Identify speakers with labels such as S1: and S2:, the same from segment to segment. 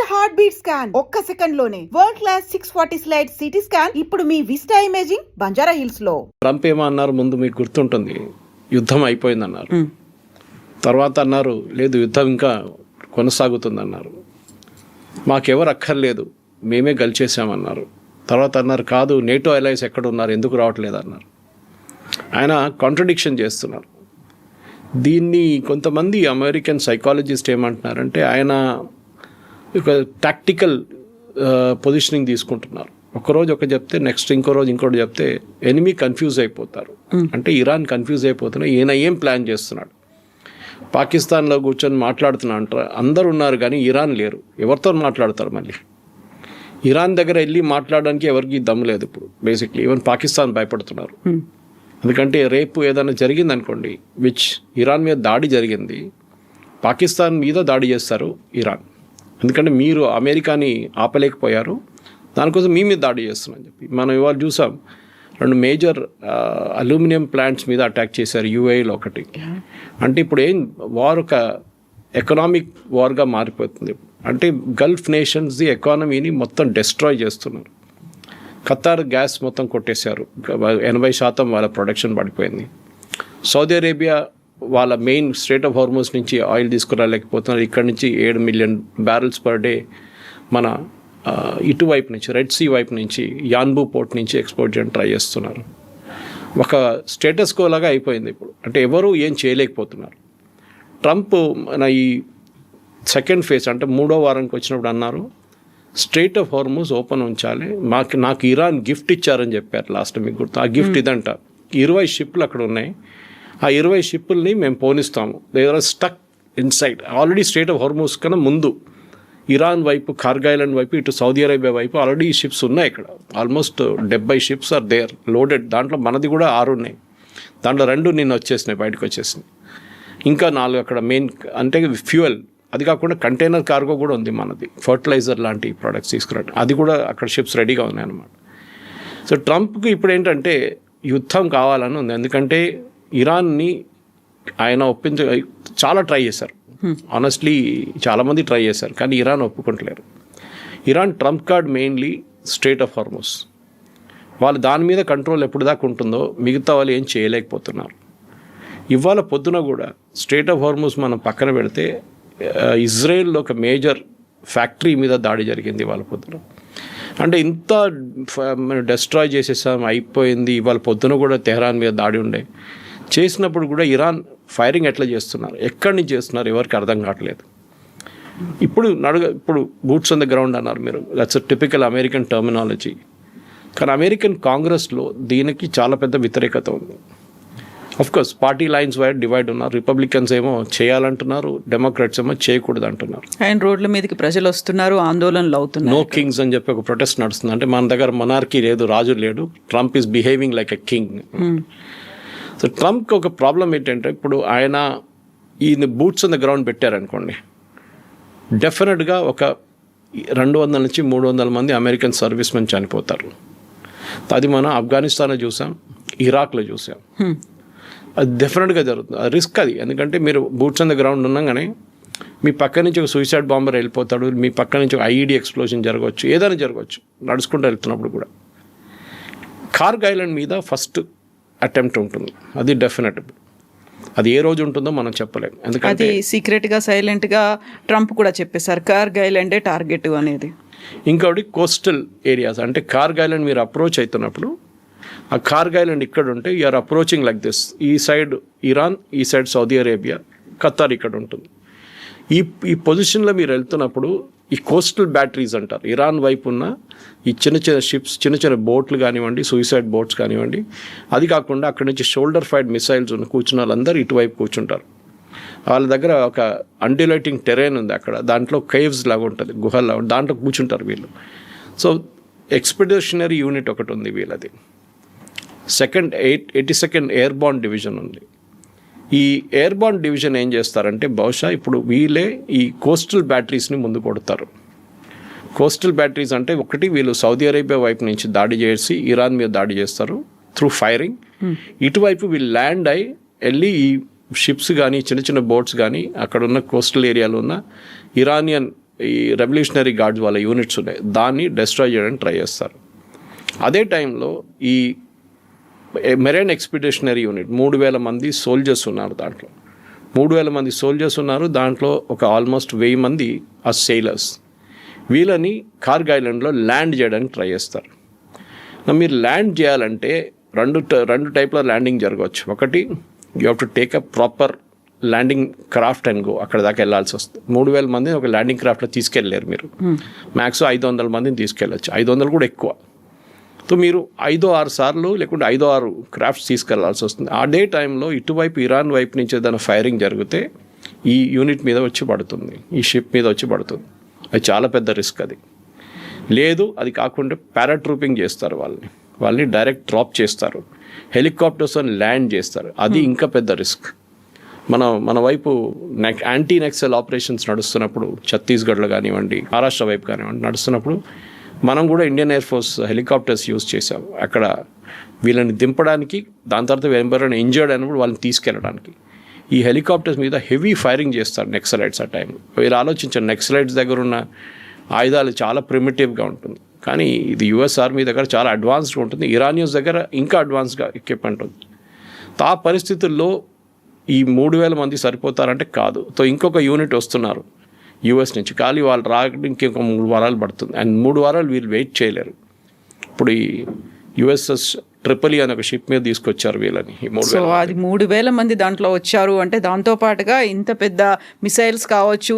S1: Heart beat scan ఒక్క second లోనే world class 640 slide CT scan ఇప్పుడు మీ విస్టా ఇమేజింగ్ బంజారా హిల్స్ లో.
S2: ట్రంప్ ఏమన్నారు ముందు మీకు గుర్తుంటుంది, యుద్ధం అయిపోయిందన్నారు. తర్వాత అన్నారు లేదు యుద్ధం ఇంకా కొనసాగుతుందన్నారు. మాకెవరు అక్కర్లేదు మేమే గెలిచేసామన్నారు. తర్వాత అన్నారు కాదు నేటో అలైస్ ఎక్కడ ఉన్నారు ఎందుకు రావట్లేదు అన్నారు. ఆయన కాంట్రడిక్షన్ చేస్తున్నారు. దీన్ని కొంతమంది అమెరికన్ సైకాలజిస్ట్ ఏమంటున్నారంటే ఆయన ఒక టాక్టికల్ పొజిషనింగ్ తీసుకుంటున్నారు. ఒకరోజు ఒక చెప్తే నెక్స్ట్ ఇంకో రోజు ఇంకోటి చెప్తే ఎనిమీ కన్ఫ్యూజ్ అయిపోతారు. అంటే ఇరాన్ కన్ఫ్యూజ్ అయిపోతున్నా ఈయన ఏం ప్లాన్ చేస్తున్నాడు. పాకిస్తాన్లో కూర్చొని మాట్లాడుతున్నా అంటారు, అందరు ఉన్నారు కానీ ఇరాన్ లేరు, ఎవరితో మాట్లాడతారు. మళ్ళీ ఇరాన్ దగ్గర వెళ్ళి మాట్లాడడానికి ఎవరికి దమ్ము లేదు ఇప్పుడు. బేసిక్లీ ఈవెన్ పాకిస్తాన్ భయపడుతున్నారు. ఎందుకంటే రేపు ఏదైనా జరిగింది అనుకోండి, విచ్ ఇరాన్ మీద దాడి జరిగింది, పాకిస్తాన్ మీద దాడి చేస్తారు ఇరాన్. ఎందుకంటే మీరు అమెరికాని ఆపలేకపోయారు, దానికోసం మీ మీద దాడి చేస్తున్నారని చెప్పి. మనం ఇవాళ చూసాం 2 మేజర్ అల్యూమినియం ప్లాంట్స్ మీద అటాక్ చేశారు యూఏఈలో ఒకటి. అంటే ఇప్పుడు ఏం వార్ ఒక ఎకనామిక్ వార్గా మారిపోతుంది. అంటే గల్ఫ్ నేషన్స్ది ఎకానమీని మొత్తం డెస్ట్రాయ్ చేస్తున్నారు. ఖతార్ గ్యాస్ మొత్తం కొట్టేశారు, 80% వాళ్ళ ప్రొడక్షన్ పడిపోయింది. సౌదీ అరేబియా వాళ్ళ మెయిన్ స్ట్రెయిట్ ఆఫ్ హార్మోస్ నుంచి ఆయిల్ తీసుకురాలేకపోతున్నారు. ఇక్కడ నుంచి 7 మిలియన్ బ్యారెల్స్ పర్ డే మన ఇటువైపు నుంచి రెడ్ సీ వైపు నుంచి యాన్బూ పోర్ట్ నుంచి ఎక్స్పోర్ట్ చేయడం ట్రై చేస్తున్నారు. ఒక స్టేటస్ కో లాగా అయిపోయింది ఇప్పుడు. అంటే ఎవరు ఏం చేయలేకపోతున్నారు. ట్రంప్ మన ఈ సెకండ్ ఫేజ్ అంటే 3వ వారానికి వచ్చినప్పుడు అన్నారు స్ట్రెయిట్ ఆఫ్ హార్మోస్ ఓపెన్ ఉంచాలి, నాకు ఇరాన్ గిఫ్ట్ ఇచ్చారని చెప్పారు లాస్ట్. మీకు గుర్తు ఆ గిఫ్ట్ ఇదంట. 20 షిప్లు అక్కడ ఉన్నాయి. ఆ 20 షిప్పుల్ని మేము పోనిస్తాము. They are stuck inside. Already strait of Hormuz కన్నా ముందు ఇరాన్ వైపు, కార్గ్ ఐలాండ్ వైపు, ఇటు సౌదీ అరేబియా వైపు ఆల్రెడీ ఈ షిప్స్ ఉన్నాయి. ఇక్కడ almost 70 ships are there loaded. దాంట్లో మనది కూడా 6 ఉన్నాయి. దాంట్లో 2 నిన్న వచ్చేసినాయి, బయటకు వచ్చేసినాయి. ఇంకా 4 అక్కడ మెయిన్ అంటే ఫ్యూయల్, అది కాకుండా కంటైనర్ కార్గో కూడా ఉంది మనది, ఫర్టిలైజర్ లాంటి ప్రోడక్ట్స్ తీసుకురావడం, అది కూడా అక్కడ షిప్స్ రెడీగా ఉన్నాయన్నమాట. సో ట్రంప్కి ఇప్పుడు ఏంటంటే యుద్ధం కావాలని ఉంది. ఎందుకంటే ఇరాన్ని ఆయన చాలా ట్రై చేశారు. ఆనెస్ట్లీ చాలామంది ట్రై చేశారు, కానీ ఇరాన్ ఒప్పుకుంటలేరు. Iran Trump card mainly strait of Hormuz. వాళ్ళు దాని మీద కంట్రోల్ ఎప్పుడు దాకా ఉంటుందో మిగతా వాళ్ళు ఏం చేయలేకపోతున్నారు. ఇవాళ పొద్దున కూడా స్ట్రెయిట్ ఆఫ్ హార్మోస్ మనం పక్కన పెడితే ఇజ్రాయెల్లో ఒక మేజర్ ఫ్యాక్టరీ మీద దాడి జరిగింది ఇవాళ పొద్దున. అంటే ఇంత డెస్ట్రాయ్ చేసేసాం అయిపోయింది. ఇవాళ పొద్దున కూడా తెహరాన్ మీద దాడి ఉండే. చేసినప్పుడు కూడా ఇరాన్ ఫైరింగ్ ఎట్లా చేస్తున్నారు, ఎక్కడి నుంచి చేస్తున్నారు ఎవరికి అర్థం కావట్లేదు. ఇప్పుడు బూట్స్ ఆన్ ద గ్రౌండ్ అన్నారు మీరు, దట్స్ టిపికల్ అమెరికన్ టర్మినాలజీ. కానీ అమెరికన్ కాంగ్రెస్లో దీనికి చాలా పెద్ద వ్యతిరేకత ఉంది. Course party lines wide divide ఉన్నారు. రిపబ్లికన్స్ ఏమో చేయాలంటున్నారు, డెమోక్రాట్స్ ఏమో చేయకూడదు అంటున్నారు.
S3: ఆయన రోడ్ల మీదకి ప్రజలు వస్తున్నారు, ఆందోళనలు అవుతున్నారు.
S2: నో కింగ్స్ అని చెప్పి ఒక ప్రొటెస్ట్ నడుస్తుంది. అంటే మన దగ్గర మొనార్కీ లేదు, రాజు లేడు, Trump is behaving like a king. So ట్రంప్కి ఒక ప్రాబ్లం ఏంటంటే ఇప్పుడు ఆయన ఈ బూట్స్ ఆన్ ద గ్రౌండ్ పెట్టారనుకోండి, డెఫినెట్గా ఒక 200 నుంచి 300 మంది అమెరికన్ సర్వీస్ మెన్ చనిపోతారు. అది మనం ఆఫ్ఘనిస్తాన్లో చూసాం, ఇరాక్లో చూసాం. అది డెఫినెట్గా జరుగుతుంది. అది రిస్క్ అది. ఎందుకంటే మీరు బూట్స్ ఆన్ ద గ్రౌండ్ ఉన్నాగానే మీ పక్క నుంచి ఒక సూసైడ్ బాంబర్ వెళ్ళిపోతాడు, మీ పక్క నుంచి ఒక ఐఈడీ ఎక్స్ప్లోజన్ జరగవచ్చు, ఏదైనా జరగవచ్చు నడుచుకుంటూ వెళ్తున్నప్పుడు కూడా. కార్గ్ ఐలాండ్ మీద ఫస్ట్ అటెంప్ట్ ఉంటుంది, అది డెఫినెట్. అది ఏ రోజు ఉంటుందో మనం చెప్పలేము. ఎందుకంటే
S3: అది సీక్రెట్గా సైలెంట్గా ట్రంప్ కూడా చెప్పేశారు కార్గ్ ఐలాండే టార్గెట్ అనేది.
S2: ఇంకొకటి కోస్టల్ ఏరియాస్, అంటే కార్గ్ ఐలాండ్ మీరు అప్రోచ్ అవుతున్నప్పుడు ఆ కార్గ్ ఐలాండ్ ఇక్కడ ఉంటే యూఆర్ అప్రోచింగ్ లైక్ దిస్. ఈ సైడ్ ఇరాన్, ఈ సైడ్ సౌదీ అరేబియా, ఖతార్ ఇక్కడ ఉంటుంది. ఈ పొజిషన్లో మీరు వెళ్తున్నప్పుడు ఈ కోస్టల్ బ్యాటరీస్ అంటారు, ఇరాన్ వైపు ఉన్న ఈ చిన్న చిన్న షిప్స్, చిన్న చిన్న బోట్లు కానివ్వండి, సూసైడ్ బోట్స్ కానివ్వండి, అది కాకుండా అక్కడి నుంచి షోల్డర్ ఫైర్డ్ మిసైల్స్ ఉన్న కూర్చున్న వాళ్ళందరూ ఇటువైపు కూర్చుంటారు. వాళ్ళ దగ్గర ఒక అండిలైటింగ్ టెరైన్ ఉంది అక్కడ, దాంట్లో కేవ్స్ లాగా ఉంటుంది, గుహల్లాగా, దాంట్లో కూర్చుంటారు వీళ్ళు. సో ఎక్స్పెడిషనరీ యూనిట్ ఒకటి ఉంది వీళ్ళది. 82nd ఎయిర్బార్న్ డివిజన్ ఉంది. ఈ ఎయిర్బార్న్ డివిజన్ ఏం చేస్తారంటే బహుశా ఇప్పుడు వీళ్ళే ఈ కోస్టల్ బ్యాటరీస్ని ముందు కొడతారు. కోస్టల్ బ్యాటరీస్ అంటే ఒకటి వీళ్ళు సౌదీ అరేబియా వైపు నుంచి దాడి చేసి ఇరాన్ మీద దాడి చేస్తారు త్రూ ఫైరింగ్. ఇటువైపు వీళ్ళు ల్యాండ్ అయి వెళ్ళి ఈ షిప్స్ కానీ చిన్న చిన్న బోట్స్ కానీ అక్కడ ఉన్న కోస్టల్ ఏరియాలో ఉన్న ఇరానియన్ ఈ రెవల్యూషనరీ గార్డ్స్ వాళ్ళ యూనిట్స్ ఉన్నాయి, దాన్ని డిస్ట్రాయ్ చేయడానికి ట్రై చేస్తారు. అదే టైంలో ఈ మెరైన్ ఎక్స్పిడిషనరీ యూనిట్ 3,000 మంది సోల్జర్స్ ఉన్నారు. దాంట్లో 3,000 మంది సోల్జర్స్ ఉన్నారు. దాంట్లో ఒక ఆల్మోస్ట్ 1,000 మంది ఆ సెయిలర్స్. వీళ్ళని కార్గ్ ఐలాండ్లో ల్యాండ్ చేయడానికి ట్రై చేస్తారు. మీరు ల్యాండ్ చేయాలంటే రెండు టైప్లో ల్యాండింగ్ జరగవచ్చు. ఒకటి, you have to take a proper landing craft and go, అక్కడ దాకా వెళ్ళాల్సి వస్తుంది. 3,000 మందిని ఒక ల్యాండింగ్ క్రాఫ్ట్లో తీసుకెళ్ళలేరు మీరు. మ్యాక్స్ 500 మందిని తీసుకెళ్ళచ్చు, 500 కూడా ఎక్కువ. సో మీరు 5-6 సార్లు లేకుంటే 5-6 క్రాఫ్ట్స్ తీసుకెళ్లాల్సి వస్తుంది. అదే టైంలో ఇటువైపు ఇరాన్ వైపు నుంచి ఏదైనా ఫైరింగ్ జరిగితే ఈ యూనిట్ మీద వచ్చి పడుతుంది, ఈ షిప్ మీద వచ్చి పడుతుంది. అది చాలా పెద్ద రిస్క్. అది లేదు, అది కాకుండా పారాట్రూపింగ్ చేస్తారు, వాళ్ళని డైరెక్ట్ డ్రాప్ చేస్తారు, హెలికాప్టర్స్తో ల్యాండ్ చేస్తారు. అది ఇంకా పెద్ద రిస్క్. మన వైపు యాంటీ నెక్సల్ ఆపరేషన్స్ నడుస్తున్నప్పుడు, ఛత్తీస్గఢ్లో కానివ్వండి, మహారాష్ట్ర వైపు కానివ్వండి నడుస్తున్నప్పుడు మనం కూడా Indian air force helicopters use చేసాం అక్కడ వీళ్ళని దింపడానికి. దాని తర్వాత ఎవరైనా ఇంజర్డ్ అయినప్పుడు వాళ్ళని తీసుకెళ్ళడానికి ఈ హెలికాప్టర్స్ మీద హెవీ ఫైరింగ్ చేస్తారు నెక్సలైట్స్. ఆ టైంలో మీరు ఆలోచించండి, నెక్సలైట్స్ దగ్గర ఉన్న ఆయుధాలు చాలా ప్రిమిటివ్గా ఉంటుంది, కానీ ఇది యుఎస్ ఆర్మీ దగ్గర చాలా అడ్వాన్స్డ్గా ఉంటుంది, ఇరానియన్స్ దగ్గర ఇంకా అడ్వాన్స్గా ఎక్విప్మెంట్ ఉంది. ఆ పరిస్థితుల్లో ఈ 3,000 మంది సరిపోతారంటే కాదు. సో ఇంకొక యూనిట్ వస్తున్నారు యూఎస్ నుంచి, కానీ వాళ్ళు రావడానికి ఇంకొక 3 వారాలు పడుతుంది. అండ్ 3 వారాలు వీళ్ళు వెయిట్ చేయలేరు. ఇప్పుడు ఈ యుఎస్ఎస్ ట్రిపుల్ అనే ఒక షిప్ మీద తీసుకొచ్చారు వీళ్ళని.
S3: సో అది 3,000 మంది దాంట్లో వచ్చారు అంటే దాంతో పాటుగా ఇంత పెద్ద మిసైల్స్ కావచ్చు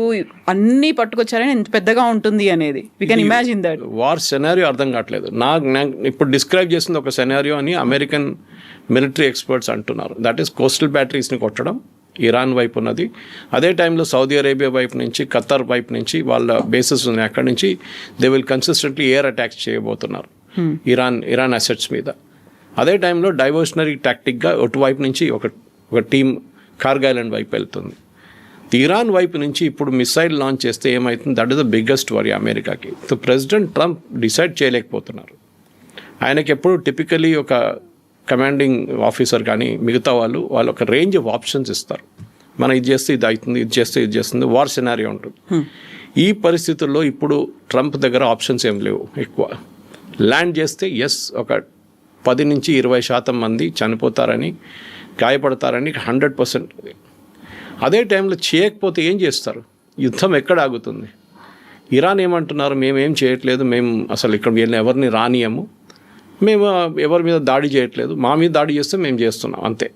S3: అన్నీ పట్టుకొచ్చారని ఇంత పెద్దగా ఉంటుంది అనేది we can imagine that.
S2: War scenario అర్థం కావట్లేదు నాకు ఇప్పుడు డిస్క్రైబ్ చేసింది ఒక సెనారియో అని అమెరికన్ మిలిటరీ ఎక్స్పర్ట్స్ అంటున్నారు. దట్ ఈస్ కోస్టల్ బ్యాటరీస్ని కొట్టడం ఇరాన్ వైపు ఉన్నది. అదే టైంలో సౌదీ అరేబియా వైపు నుంచి, ఖత్తర్ వైపు నుంచి వాళ్ళ బేసెస్ ఉన్నాయి, అక్కడి నుంచి they will consistently air attacks చేయబోతున్నారు ఇరాన్ అసెట్స్ మీద. అదే టైంలో డైవర్షనరీ టాక్టిక్గా అటువైపు నుంచి ఒక టీం కార్గ్ ఐలాండ్ వైపు వెళ్తుంది. ఇరాన్ వైపు నుంచి ఇప్పుడు మిసైల్ లాంచ్ చేస్తే ఏమవుతుంది, that is the biggest worry అమెరికాకి. సో ప్రెసిడెంట్ ట్రంప్ డిసైడ్ చేయలేకపోతున్నారు. ఆయనకి ఎప్పుడు టిపికలీ ఒక కమాండింగ్ ఆఫీసర్ కానీ మిగతా వాళ్ళు ఒక రేంజ్ ఆఫ్ ఆప్షన్స్ ఇస్తారు. మనం ఇది చేస్తే ఇది అవుతుంది, ఇది చేస్తే ఇది చేస్తుంది, వార్ సినారియో ఉంటుంది. ఈ పరిస్థితుల్లో ఇప్పుడు ట్రంప్ దగ్గర ఆప్షన్స్ ఏం లేవు ఎక్కువ. ల్యాండ్ చేస్తే ఒక 10-20% మంది చనిపోతారని, గాయపడతారని 100%. అదే టైంలో చేయకపోతే ఏం చేస్తారు? యుద్ధం ఎక్కడ ఆగుతుంది? ఇరాన్ ఏమంటున్నారు, మేమేం చేయట్లేదు, మేము అసలు ఇక్కడ వీళ్ళని ఎవరిని రానియము, మేము ఎవరి మీద దాడి చేయట్లేదు, మా మీద దాడి చేస్తే మేము చేస్తున్నాం అంతే.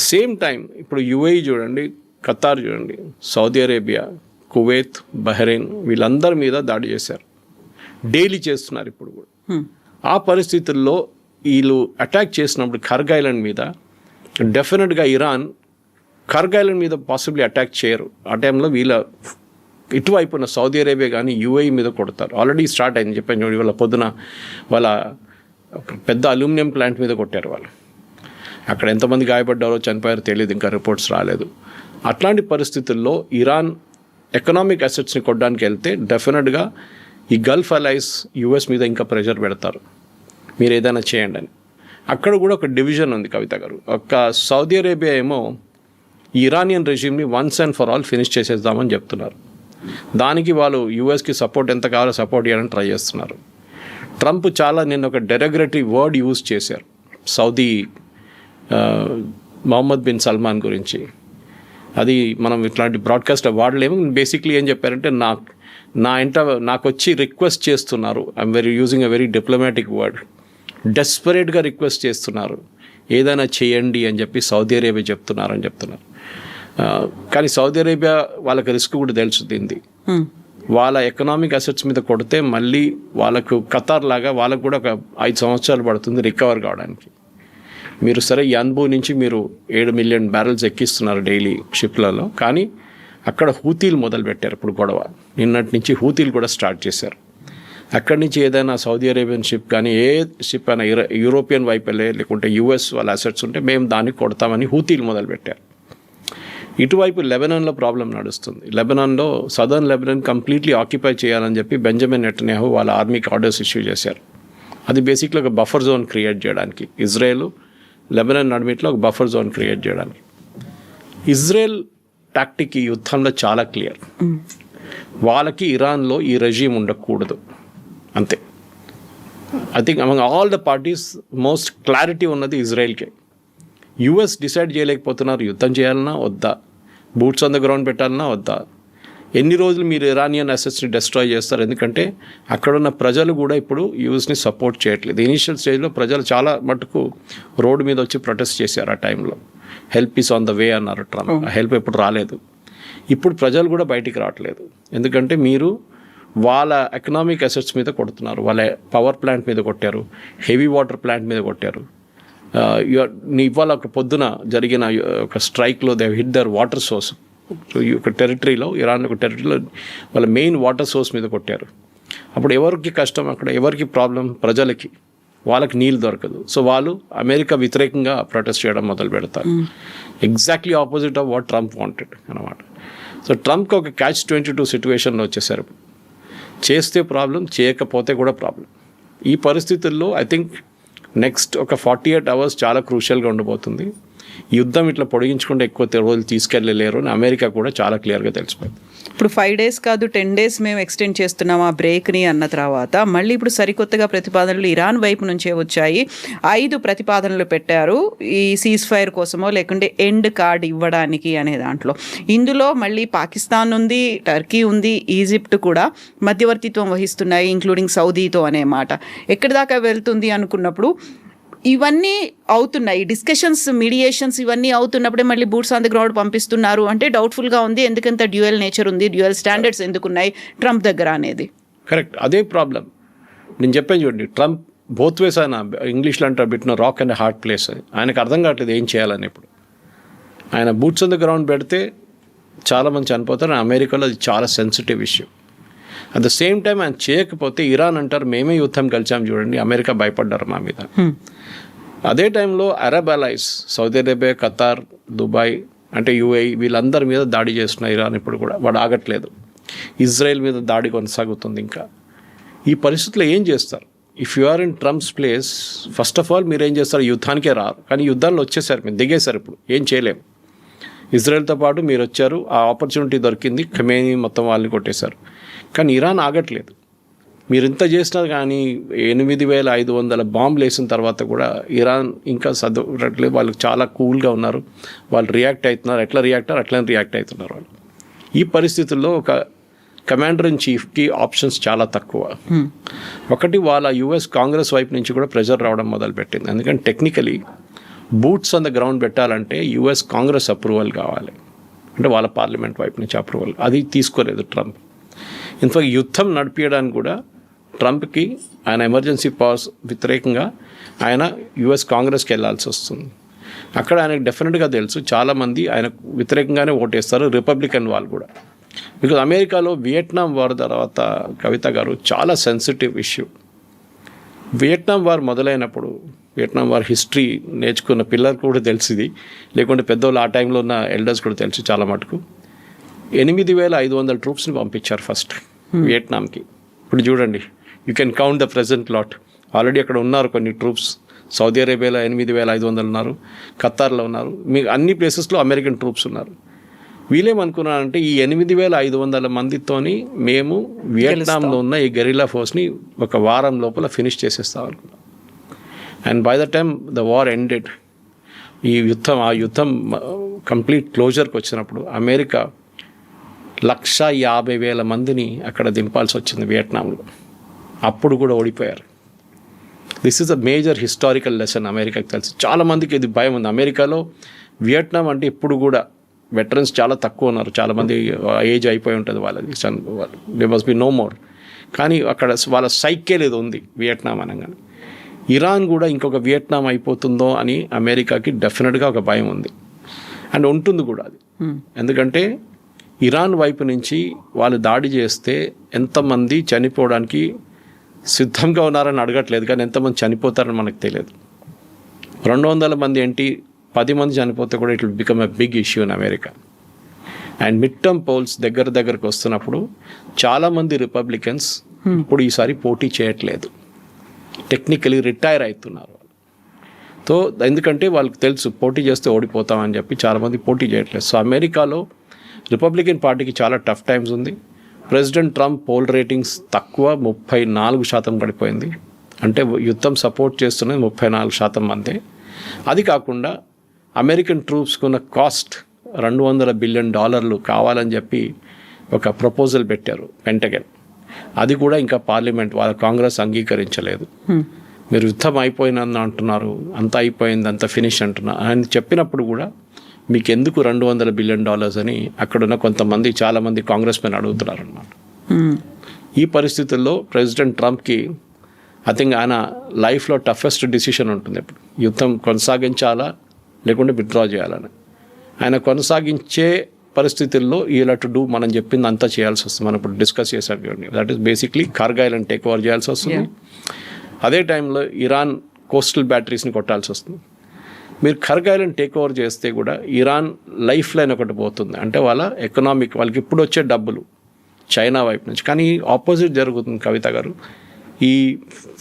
S2: సేమ్ టైం ఇప్పుడు యుఏఈ చూడండి, ఖతార్ చూడండి, సౌదీ అరేబియా, కువైత్, బహ్రెయిన్ వీళ్ళందరి మీద దాడి చేశారు, డైలీ చేస్తున్నారు ఇప్పుడు కూడా. ఆ పరిస్థితుల్లో వీళ్ళు అటాక్ చేసినప్పుడు కార్గ్ ఐలాండ్ మీద డెఫినెట్గా ఇరాన్ కార్గ్ ఐలాండ్ మీద పాసిబ్లీ అటాక్ చేయరు. ఆ టైంలో వీళ్ళ ఇటువైపు ఉన్న సౌదీ అరేబియా కానీ యుఏఈ మీద కొడతారు. ఆల్రెడీ స్టార్ట్ అయింది చెప్పాను చూడండి, వాళ్ళ పొద్దున వాళ్ళ ఒక పెద్ద అల్యూమినియం ప్లాంట్ మీద కొట్టారు వాళ్ళు. అక్కడ ఎంతమంది గాయపడ్డారో చనిపోయారో తెలియదు, ఇంకా రిపోర్ట్స్ రాలేదు. అట్లాంటి పరిస్థితుల్లో ఇరాన్ ఎకనామిక్ అసెట్స్ని కొట్టడానికి వెళ్తే డెఫినెట్గా ఈ గల్ఫ్ అలైస్ యుఎస్ మీద ఇంకా ప్రెషర్ పెడతారు, మీరు ఏదైనా చేయండి అని. అక్కడ కూడా ఒక డివిజన్ ఉంది కవిత గారు. ఒక సౌదీ అరేబియా ఏమో ఇరానియన్ రెజ్యూమ్ని once and for all finish చేసేద్దామని చెప్తున్నారు. దానికి వాళ్ళు యుఎస్కి సపోర్ట్ ఎంత కావాలో సపోర్ట్ చేయడానికి ట్రై చేస్తున్నారు. ట్రంప్ నిన్న ఒక డెరగరేటరీ వర్డ్ యూజ్ చేశారు సౌదీ మొహమ్మద్ బిన్ సల్మాన్ గురించి. అది మనం ఇట్లాంటి బ్రాడ్కాస్ట్ వాడలేము. బేసిక్లీ ఏం చెప్పారంటే, నాకు వచ్చి రిక్వెస్ట్ చేస్తున్నారు, I'm using a very diplomatic word, డెస్పరేట్గా రిక్వెస్ట్ చేస్తున్నారు, ఏదైనా చేయండి అని చెప్పి సౌదీ అరేబియా చెప్తున్నారు. కానీ సౌదీ అరేబియా వాళ్ళకి రిస్క్ కూడా తెలుసు దీన్ని. వాళ్ళ ఎకనామిక్ అసెట్స్ మీద కొడితే మళ్ళీ వాళ్ళకు ఖతార్ లాగా వాళ్ళకు కూడా ఒక 5 సంవత్సరాలు పడుతుంది రికవర్ కావడానికి. మీరు సరే యాన్బూ నుంచి మీరు 7 మిలియన్ బ్యారెల్స్ ఎక్కిస్తున్నారు డైలీ షిప్లలో, కానీ అక్కడ హూతీలు మొదలుపెట్టారు ఇప్పుడు గొడవ. నిన్నటి నుంచి హూతీలు కూడా స్టార్ట్ చేశారు. అక్కడి నుంచి ఏదైనా సౌదీ అరేబియన్ షిప్ కానీ ఏ షిప్ అయినా యూరోపియన్ వైపు వెళ్ళే లేకుంటే యుఎస్ వాళ్ళ అసెట్స్ ఉంటే మేము దాన్ని కొడతామని హూతీలు మొదలుపెట్టారు. ఇటువైపు లెబనాన్లో ప్రాబ్లం నడుస్తుంది. లెబనాన్లో సదర్న్ లెబనాన్ కంప్లీట్లీ ఆక్యుపై చేయాలని చెప్పి బెంజమిన్ నెటన్యాహు వాళ్ళ ఆర్మీకి ఆర్డర్స్ ఇష్యూ చేశారు. అది బేసిక్లీ ఒక బఫర్ జోన్ క్రియేట్ చేయడానికి, ఇజ్రాయెల్ లెబనాన్ నడిమిట్లో ఒక బఫర్ జోన్ క్రియేట్ చేయడానికి. ఇజ్రాయెల్ టాక్టిక్ ఈ యుద్ధంలో చాలా క్లియర్. వాళ్ళకి ఇరాన్లో ఈ రెజీమ్ ఉండకూడదు అంతే. I think among all the parties most clarity ఉన్నది ఇజ్రాయెల్కే. యుఎస్ డిసైడ్ చేయలేకపోతున్నారు యుద్ధం చేయాలన్నా వద్దా, బూట్స్ ఆన్ ద గ్రౌండ్ పెట్టాలన్నా వద్దా, ఎన్ని రోజులు మీరు ఇరానియన్ అసెట్స్ని డిస్ట్రాయ్ చేస్తారు. ఎందుకంటే అక్కడున్న ప్రజలు కూడా ఇప్పుడు యూఎస్ని సపోర్ట్ చేయట్లేదు. ఇనీషియల్ స్టేజ్లో ప్రజలు చాలా మటుకు రోడ్డు మీద వచ్చి ప్రొటెస్ట్ చేశారు. ఆ టైంలో help is on the way అన్నారు ట్రంప్. ఆ హెల్ప్ ఎప్పుడు రాలేదు. ఇప్పుడు ప్రజలు కూడా బయటికి రావట్లేదు. ఎందుకంటే మీరు వాళ్ళ ఎకనామిక్ అసెట్స్ మీద కొడుతున్నారు. వాళ్ళ పవర్ ప్లాంట్ మీద కొట్టారు, హెవీ వాటర్ ప్లాంట్ మీద కొట్టారు. ఇవాళ ఒక పొద్దున జరిగిన ఒక స్ట్రైక్లో they hit their water source. ఒక టెరిటరీలో, ఇరాన్ ఒక టెరిటరీలో వాళ్ళ మెయిన్ వాటర్ సోర్స్ మీద కొట్టారు. అప్పుడు ఎవరికి కష్టం, అక్కడ ఎవరికి ప్రాబ్లం, ప్రజలకి. వాళ్ళకి నీళ్ళు దొరకదు. సో వాళ్ళు అమెరికా వ్యతిరేకంగా ప్రొటెస్ట్ చేయడం మొదలు పెడతారు. Exactly opposite of what Trump wanted అనమాట. సో ట్రంప్కి ఒక catch-22 సిచ్యువేషన్లో వచ్చేసారు. చేస్తే ప్రాబ్లం, చేయకపోతే కూడా ప్రాబ్లం. ఈ పరిస్థితుల్లో ఐ థింక్ నెక్స్ట్ ఒక 48 hours చాలా క్రూషియల్గా ఉండబోతుంది. యుద్ధం ఇట్లా పొడిగించుకుంటే ఎక్కువ రోజులు తీసుకెళ్ళలేరు అని అమెరికా కూడా చాలా క్లియర్గా తెలిసిపోయింది.
S3: ఇప్పుడు 5 days కాదు 10 days మేము ఎక్స్టెండ్ చేస్తున్నాం ఆ బ్రేక్ని అన్న తర్వాత మళ్ళీ ఇప్పుడు సరికొత్తగా ప్రతిపాదనలు ఇరాన్ వైపు నుంచే వచ్చాయి. 5 ప్రతిపాదనలు పెట్టారు ఈ సీజ్ ఫైర్ కోసమో లేకుంటే ఎండ్ కార్డ్ ఇవ్వడానికి అనే దాంట్లో. ఇందులో మళ్ళీ పాకిస్తాన్ ఉంది, టర్కీ ఉంది, ఈజిప్ట్ కూడా మధ్యవర్తిత్వం వహిస్తున్నాయి, ఇంక్లూడింగ్ సౌదీతో అనే మాట. ఎక్కడి దాకా వెళ్తుంది అనుకున్నప్పుడు ఇవన్నీ అవుతున్నాయి, డిస్కషన్స్, మీడియేషన్స్ ఇవన్నీ అవుతున్నప్పుడే మళ్ళీ బూట్స్ ఆన్ ది గ్రౌండ్ పంపిస్తున్నారు అంటే డౌట్ఫుల్గా ఉంది. ఎందుకంత డ్యూయల్ నేచర్ ఉంది, డ్యూయల్ స్టాండర్డ్స్ ఎందుకున్నాయి ట్రంప్ దగ్గర అనేది.
S2: కరెక్ట్, అదే ప్రాబ్లం. నేను చెప్పాను చూడండి, ట్రంప్ బోత్ వేస్ ఆయన ఇంగ్లీష్లో అంటారు బిట్న రాక్ అండ్ హార్డ్ ప్లేస్ అని. ఆయనకు అర్థం కావట్లేదు ఏం చేయాలని. ఇప్పుడు ఆయన బూట్స్ ఆన్ ది గ్రౌండ్ పెడితే చాలామంది చనిపోతారు. అమెరికాలో అది చాలా sensitive issue. At the same time ఆయన చేయకపోతే ఇరాన్ అంటారు మేమే యుద్ధం కలిసాం చూడండి, అమెరికా భయపడ్డారు మా మీద. అదే టైంలో Arab allies, Saudi Arabia, Qatar, Dubai అంటే యూఏఈ, వీళ్ళందరి మీద దాడి చేస్తున్న ఇరాన్ ఇప్పుడు కూడా వాడు ఆగట్లేదు. ఇజ్రాయెల్ మీద దాడి కొనసాగుతుంది. ఇంకా ఈ పరిస్థితుల్లో ఏం చేస్తారు? If you are in Trump's place, first of all మీరు ఏం చేస్తారు? యుద్ధానికే రారు. కానీ యుద్ధాల్లో వచ్చేసారు, మీరు దిగేశారు. ఇప్పుడు ఏం చేయలేము. ఇజ్రాయెల్తో పాటు మీరు వచ్చారు, ఆ ఆపర్చునిటీ దొరికింది, ఖమేనీ మొత్తం వాళ్ళని కొట్టేశారు. కానీ ఇరాన్ ఆగట్లేదు. మీరు ఇంత చేసినా కానీ 8500 బాంబులు వేసిన తర్వాత కూడా ఇరాన్ ఇంకా సదవట్లేదు. వాళ్ళు చాలా కూల్గా ఉన్నారు. వాళ్ళు రియాక్ట్ అవుతున్నారు. ఎట్లా రియాక్ట్ అయ్యారు అట్లనే రియాక్ట్ అవుతున్నారు వాళ్ళు. ఈ పరిస్థితుల్లో ఒక కమాండర్ ఇన్ చీఫ్కి ఆప్షన్స్ చాలా తక్కువ. ఒకటి, వాళ్ళ యుఎస్ కాంగ్రెస్ వైపు నుంచి కూడా ప్రెజర్ రావడం మొదలుపెట్టింది. ఎందుకంటే technically boots on the ground పెట్టాలంటే యుఎస్ కాంగ్రెస్ అప్రూవల్ కావాలి, అంటే వాళ్ళ పార్లమెంట్ వైపు నుంచి అప్రూవల్. అది తీసుకోలేదు ట్రంప్. ఇన్ఫాక్ట్ యుద్ధం నడిపించడానికి కూడా ట్రంప్కి ఆయన ఎమర్జెన్సీ పవర్స్ వ్యతిరేకంగా ఆయన యుఎస్ కాంగ్రెస్కి వెళ్ళాల్సి వస్తుంది. అక్కడ ఆయనకు డెఫినెట్గా తెలుసు చాలామంది ఆయనకు వ్యతిరేకంగానే ఓటేస్తారు, రిపబ్లికన్ వాళ్ళు కూడా. బికాజ్ అమెరికాలో వియట్నాం వార్ తర్వాత కవిత గారు చాలా సెన్సిటివ్ ఇష్యూ. వియట్నాం వార్ మొదలైనప్పుడు, వియట్నాం వార్ హిస్టరీ నేర్చుకున్న పిల్లలకు కూడా తెలిసింది, లేకుంటే పెద్దవాళ్ళు ఆ టైంలో ఉన్న ఎల్డర్స్ కూడా తెలుసు చాలా మటుకు. 8500 ట్రూప్స్ని పంపించారు ఫస్ట్ వియట్నాంకి. ఇప్పుడు చూడండి, you can count the present lot. Already అక్కడ ఉన్నారు కొన్ని ట్రూప్స్. సౌదీ అరేబియాలో 8500 ఉన్నారు, ఖతార్లో ఉన్నారు, మీకు అన్ని ప్లేసెస్లో అమెరికన్ ట్రూప్స్ ఉన్నారు. వీళ్ళేమనుకున్నారంటే ఈ 8500 మందితోని మేము వియట్నాంలో ఉన్న ఈ గెరిల్లా ఫోర్స్ని ఒక వారం లోపల ఫినిష్ చేసేస్తాం అనుకున్నాం. And by the time the war ended, ఆ యుద్ధం కంప్లీట్ క్లోజర్కి వచ్చినప్పుడు అమెరికా 150,000 మందిని అక్కడ దింపాల్సి వచ్చింది వియట్నాంలో. అప్పుడు కూడా ఓడిపోయారు. This is a major historical lesson అమెరికాకి తెలుసు. చాలామందికి ఇది భయం ఉంది. అమెరికాలో వియట్నాం అంటే ఇప్పుడు కూడా వెటరన్స్ చాలా తక్కువ ఉన్నారు. చాలామంది ఏజ్ అయిపోయి ఉంటుంది వాళ్ళది, they must be no more. కానీ అక్కడ వాళ్ళ సైకే లేదు ఉంది వియట్నాం అనగానే. ఇరాన్ కూడా ఇంకొక వియట్నాం అయిపోతుందో అని అమెరికాకి డెఫినెట్గా ఒక భయం ఉంది. అండ్ ఉంటుంది కూడా అది. ఎందుకంటే ఇరాన్ వైపు నుంచి వాళ్ళు దాడి చేస్తే ఎంతమంది చనిపోవడానికి సిద్ధంగా ఉన్నారని అడగట్లేదు, కానీ ఎంతమంది చనిపోతారని మనకు తెలియదు. 200 మంది ఏంటి, 10 మంది చనిపోతే కూడా it will become a big issue in America. And mid term polls దగ్గరకు వస్తున్నప్పుడు చాలామంది రిపబ్లికన్స్ ఇప్పుడు ఈసారి పోటీ చేయట్లేదు, టెక్నికలీ రిటైర్ అవుతున్నారు వాళ్ళు. సో ఎందుకంటే వాళ్ళకి తెలుసు పోటీ చేస్తే ఓడిపోతామని చెప్పి చాలామంది పోటీ చేయట్లేదు. సో అమెరికాలో రిపబ్లికన్ పార్టీకి చాలా టఫ్ టైమ్స్ ఉంది. ప్రెసిడెంట్ ట్రంప్ పోల్ రేటింగ్స్ తక్కువ 34% పడిపోయింది. అంటే యుద్ధం సపోర్ట్ చేస్తున్నది 34% మందే. అది కాకుండా అమెరికన్ ట్రూప్స్కి ఉన్న కాస్ట్ $200 బిలియన్ కావాలని చెప్పి ఒక ప్రపోజల్ పెట్టారు పెంటగన్. అది కూడా ఇంకా పార్లమెంట్ వాళ్ళ కాంగ్రెస్ అంగీకరించలేదు. మీరు యుద్ధం అయిపోయిందని అంటున్నారు, అంతా అయిపోయింది, అంత ఫినిష్ అంటున్నారు అని చెప్పినప్పుడు కూడా మీకు ఎందుకు $200 బిలియన్ అని అక్కడున్న కొంతమంది చాలామంది కాంగ్రెస్ మెన్ అడుగుతున్నారు అన్నమాట. ఈ పరిస్థితుల్లో ప్రెసిడెంట్ ట్రంప్కి ఐ థింక్ ఆయన లైఫ్లో టఫెస్ట్ డిసిషన్ ఉంటుంది ఇప్పుడు, యుద్ధం కొనసాగించాలా లేకుంటే విత్డ్రా చేయాలని. ఆయన కొనసాగించే పరిస్థితుల్లో ఇలా టు డూ మనం చెప్పింది అంతా చేయాల్సి వస్తుంది. మనం ఇప్పుడు డిస్కస్ చేసాం చూడండి, that is basically Kargil and take over చేయాల్సి వస్తుంది. అదే టైంలో ఇరాన్ కోస్టల్ బ్యాటరీస్ని కొట్టాల్సి వస్తుంది. మీరు కార్గిల్ అండ్ టేక్ ఓవర్ చేస్తే కూడా ఇరాన్ లైఫ్ లైన్ ఒకటి పోతుంది, అంటే వాళ్ళ ఎకనామిక్, వాళ్ళకి ఇప్పుడు వచ్చే డబ్బులు చైనా వైపు నుంచి. కానీ ఆపోజిట్ జరుగుతుంది కవిత గారు. ఈ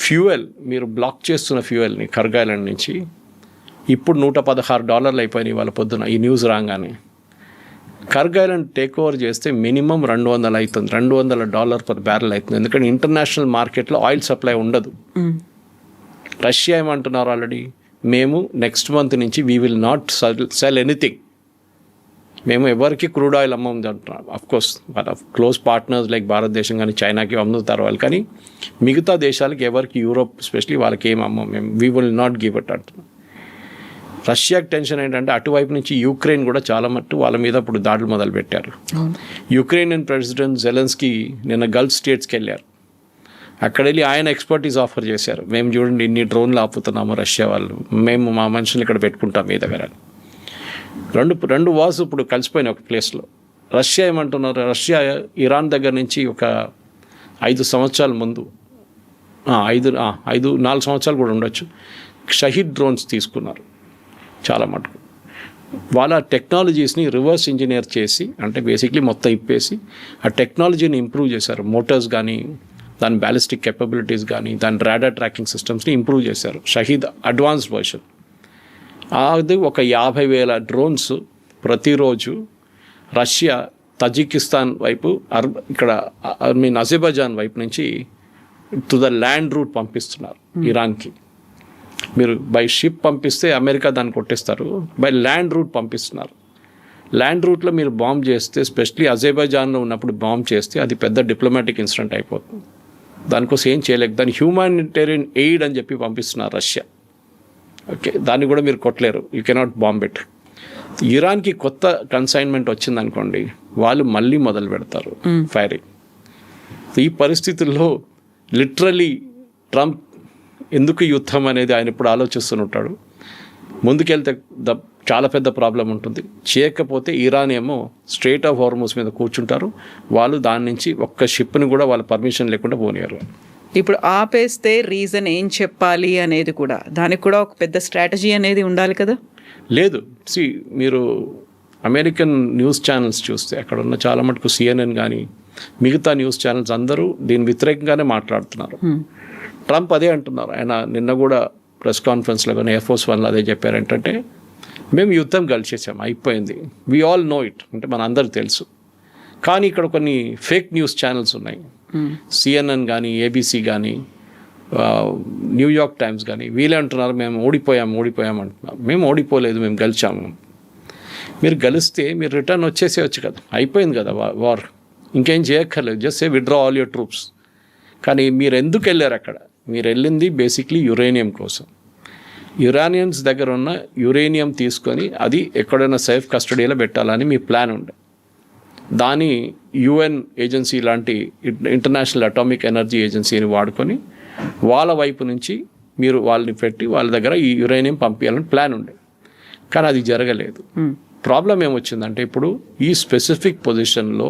S2: ఫ్యూయల్ మీరు బ్లాక్ చేస్తున్న ఫ్యూయల్ని కార్గిల్ నుంచి ఇప్పుడు $116 అయిపోయినాయి వాళ్ళ పొద్దున ఈ న్యూస్ రాగానే. కార్గిల్ టేక్ ఓవర్ చేస్తే మినిమం 200 అవుతుంది, $200 పర్ బ్యారెల్ అవుతుంది. ఎందుకంటే ఇంటర్నేషనల్ మార్కెట్లో ఆయిల్ సప్లై ఉండదు. రష్యా ఏమంటున్నారు ఆల్రెడీ, మేము నెక్స్ట్ మంత్ నుంచి we will not cell anything, మేము ఎవరికి క్రూడ్ ఆయిల్ అమ్మం అంటున్నారు. అఫ్కోర్స్ వాళ్ళ క్లోజ్ పార్ట్నర్స్ లైక్ భారతదేశం కానీ చైనాకి అమ్ముతారు వాళ్ళు, కానీ మిగతా దేశాలకి ఎవరికి, యూరోప్ ఎస్పెషలీ వాళ్ళకి ఏం అమ్మం మేము, we will not give it అంటున్నాం. రష్యాకి టెన్షన్ ఏంటంటే అటువైపు నుంచి యుక్రెయిన్ కూడా చాలా మట్టు వాళ్ళ మీద ఇప్పుడు దాడులు మొదలుపెట్టారు. యుక్రెయిన్ ప్రెసిడెంట్ జెలెన్స్కీ నిన్న గల్ఫ్ స్టేట్స్కి వెళ్ళారు. అక్కడ వెళ్ళి ఆయన ఎక్స్పర్టీస్ ఆఫర్ చేశారు, మేము చూడండి ఇన్ని డ్రోన్లు ఆపుతున్నాము రష్యా వాళ్ళు, మేము మా మనుషులు ఇక్కడ పెట్టుకుంటాం మీ దగ్గర. రెండు వార్స్ ఇప్పుడు కలిసిపోయినాయి ఒక ప్లేస్లో. రష్యా ఏమంటున్నారు, రష్యా ఇరాన్ దగ్గర నుంచి ఒక 5 సంవత్సరాల ముందు 4 సంవత్సరాలు కూడా ఉండొచ్చు, షహీద్ డ్రోన్స్ తీసుకున్నారు చాలా మటుకు. వాళ్ళ టెక్నాలజీస్ని రివర్స్ ఇంజనీర్ చేసి, అంటే బేసిక్లీ మొత్తం ఇప్పేసి ఆ టెక్నాలజీని ఇంప్రూవ్ చేశారు. మోటార్స్ కానీ, దాని బ్యాలిస్టిక్ కెపబిలిటీస్ కానీ, దాని రాడార్ ట్రాకింగ్ సిస్టమ్స్ని ఇంప్రూవ్ చేశారు. Shahed advanced version. అది ఒక 50,000 డ్రోన్స్ ప్రతిరోజు రష్యా తజికిస్తాన్ వైపు, ఇక్కడ అజర్బైజాన్ వైపు నుంచి టు ద ల్యాండ్ రూట్ పంపిస్తున్నారు ఇరాన్కి. మీరు బై షిప్ పంపిస్తే అమెరికా దాన్ని కొట్టేస్తారు, బై ల్యాండ్ రూట్ పంపిస్తున్నారు. ల్యాండ్ రూట్లో మీరు బాంబ్ చేస్తే, స్పెషలీ అజర్బైజాన్లో ఉన్నప్పుడు బాంబ్ చేస్తే అది పెద్ద డిప్లొమాటిక్ ఇన్సిడెంట్ అయిపోతుంది. దానికోసం ఏం చేయలేక దాన్ని హ్యూమానిటేరియన్ ఎయిడ్ అని చెప్పి పంపిస్తున్నారు రష్యా. ఓకే, దాన్ని కూడా మీరు కొట్టలేరు, యూ కెనాట్ బాంబ్ ఇట్. ఇరాన్కి కొత్త కన్సైన్మెంట్ వచ్చిందనుకోండి, వాళ్ళు మళ్ళీ మొదలు పెడతారు ఫైరింగ్. ఈ పరిస్థితుల్లో లిటరలీ ట్రంప్ ఎందుకు యుద్ధం అనేది ఆయన ఇప్పుడు ఆలోచిస్తుంటాడు. ముందుకెళ్తే చాలా పెద్ద ప్రాబ్లం ఉంటుంది. చేయకపోతే ఇరాన్ ఏమో స్ట్రెయిట్ ఆఫ్ హార్మోస్ మీద కూర్చుంటారు, వాళ్ళు దాని నుంచి ఒక్క షిప్ని కూడా వాళ్ళ పర్మిషన్ లేకుండా పోనీయరు.
S3: ఇప్పుడు ఆపేస్తే రీజన్ ఏం చెప్పాలి అనేది కూడా, దానికి కూడా ఒక పెద్ద స్ట్రాటజీ అనేది ఉండాలి కదా.
S2: లేదు, మీరు అమెరికన్ న్యూస్ ఛానల్స్ చూస్తే అక్కడ ఉన్న చాలా మటుకు CNN కానీ మిగతా న్యూస్ ఛానల్స్ అందరూ దీని వ్యతిరేకంగానే మాట్లాడుతున్నారు. ట్రంప్ అదే అంటున్నారు. ఆయన నిన్న కూడా ప్రెస్ కాన్ఫరెన్స్లో కానీ Air Force 1లో అదే చెప్పారు, ఏంటంటే మేము యుద్ధం గెలిచేసాము, అయిపోయింది, వీ ఆల్ నో ఇట్, అంటే మన అందరికి తెలుసు. కానీ ఇక్కడ కొన్ని ఫేక్ న్యూస్ ఛానల్స్ ఉన్నాయి, CNN కానీ, ABC కానీ, న్యూయార్క్ టైమ్స్ కానీ, వీళ్ళే అంటున్నారు మేము ఓడిపోయాం అంటున్నారు. మేము ఓడిపోలేదు, మేము గెలిచాము. మీరు గెలిస్తే మీరు రిటర్న్ వచ్చేసేయచ్చు కదా, అయిపోయింది కదా వార్, ఇంకేం చేయక్కర్లేదు, just say withdraw all your troops. కానీ మీరు ఎందుకు వెళ్ళారు అక్కడ? మీరు వెళ్ళింది బేసిక్లీ యురేనియం కోసం. యురేనియన్స్ దగ్గర ఉన్న యురేనియం తీసుకొని అది ఎక్కడైనా సేఫ్ కస్టడీలో పెట్టాలని మీ ప్లాన్ ఉండే. దాని UN ఏజెన్సీ లాంటి ఇంటర్నేషనల్ అటామిక్ ఎనర్జీ ఏజెన్సీని వాడుకొని వాళ్ళ వైపు నుంచి మీరు వాళ్ళని పెట్టి వాళ్ళ దగ్గర ఈ యురేనియం పంపించాలని ప్లాన్ ఉండే. కానీ అది జరగలేదు. ప్రాబ్లం ఏమొచ్చిందంటే ఇప్పుడు ఈ స్పెసిఫిక్ పొజిషన్లో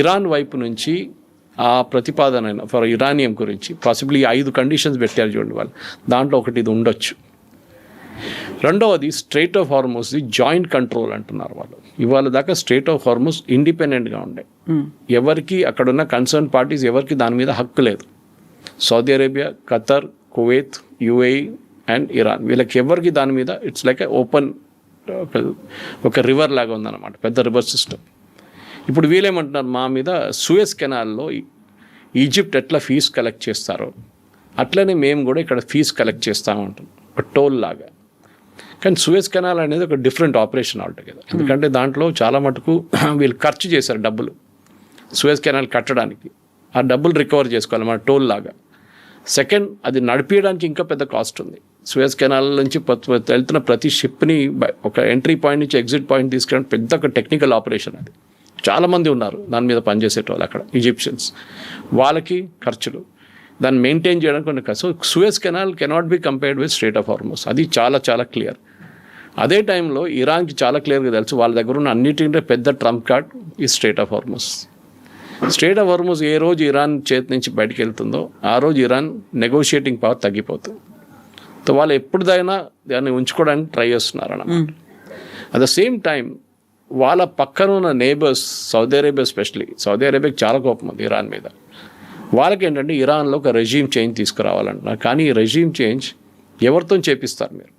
S2: ఇరాన్ వైపు నుంచి ఆ ప్రతిపాదన ఫర్ ఇరానియం గురించి పాసిబ్లీ 5 కండిషన్స్ పెట్టారు చూడండి వాళ్ళు, దాంట్లో ఒకటి ఇది ఉండొచ్చు. రెండవది స్ట్రెయిట్ ఆఫ్ హార్మోస్ది జాయింట్ కంట్రోల్ అంటున్నారు వాళ్ళు. ఇవాళ దాకా స్ట్రెయిట్ ఆఫ్ హార్మోస్ ఇండిపెండెంట్గా ఉండే, ఎవరికి అక్కడున్న కన్సర్న్ పార్టీస్ ఎవరికి దాని మీద హక్కు లేదు. Saudi Arabia, Qatar, Kuwait, UAE and Iran, వీళ్ళకి ఎవరికి దాని మీద ఇట్స్ లైక్ ఓపెన్ ఒక రివర్ లాగా ఉందన్నమాట, పెద్ద రివర్ సిస్టమ్. ఇప్పుడు వీళ్ళేమంటున్నారు, మా మీద సూయజ్ కెనాల్లో ఈజిప్ట్ ఎట్లా ఫీజు కలెక్ట్ చేస్తారో అట్లనే మేము కూడా ఇక్కడ ఫీజు కలెక్ట్ చేస్తామంటాం, ఒక టోల్ లాగా. కానీ సూయజ్ కెనాల్ అనేది ఒక డిఫరెంట్ ఆపరేషన్ ఆల్టుగెదర్. ఎందుకంటే దాంట్లో చాలా మటుకు వీళ్ళు ఖర్చు చేశారు డబ్బులు సూయజ్ కెనాల్ కట్టడానికి. ఆ డబ్బులు రికవర్ చేసుకోవాలి మన టోల్ లాగా. సెకండ్, అది నడిపించడానికి ఇంకా పెద్ద కాస్ట్ ఉంది. సూయజ్ కెనాల్ నుంచి వెళ్తున్న ప్రతి షిప్ని ఒక ఎంట్రీ పాయింట్ నుంచి ఎగ్జిట్ పాయింట్ తీసుకెళ్ళడం పెద్ద ఒక టెక్నికల్ ఆపరేషన్. అది చాలామంది ఉన్నారు దాని మీద పనిచేసేటోళ్ళు అక్కడ, ఈజిప్షియన్స్. వాళ్ళకి ఖర్చులు, దాన్ని మెయింటైన్ చేయడానికి కొన్ని ఖర్చు. Suez canal cannot be compared with straight of హార్మోస్. అది చాలా చాలా క్లియర్. అదే టైంలో ఇరాన్కి చాలా క్లియర్గా తెలుసు వాళ్ళ దగ్గర ఉన్న అన్నిటికంటే పెద్ద ట్రంప్ కార్డ్ ఈ strait of Hormuz. Strait of Hormuz ఏ రోజు ఇరాన్ చేతి నుంచి బయటకు వెళ్తుందో ఆ రోజు ఇరాన్ నెగోషియేటింగ్ పవర్ తగ్గిపోతుంది. సో వాళ్ళు ఎప్పుడుదైనా దాన్ని ఉంచుకోవడానికి ట్రై చేస్తున్నారు అన్నమాట. అట్ ద సేమ్ టైం వాళ్ళ పక్కన ఉన్న neighbours, Saudi Arabia especially, Saudi అరేబియాకి చాలా కోపం ఉంది ఇరాన్ మీద. వాళ్ళకి ఏంటంటే ఇరాన్లో ఒక రెజీమ్ చేంజ్ తీసుకురావాలంటున్నారు. కానీ ఈ రెజీమ్ చేంజ్ ఎవరితో చేపిస్తారు మీరు?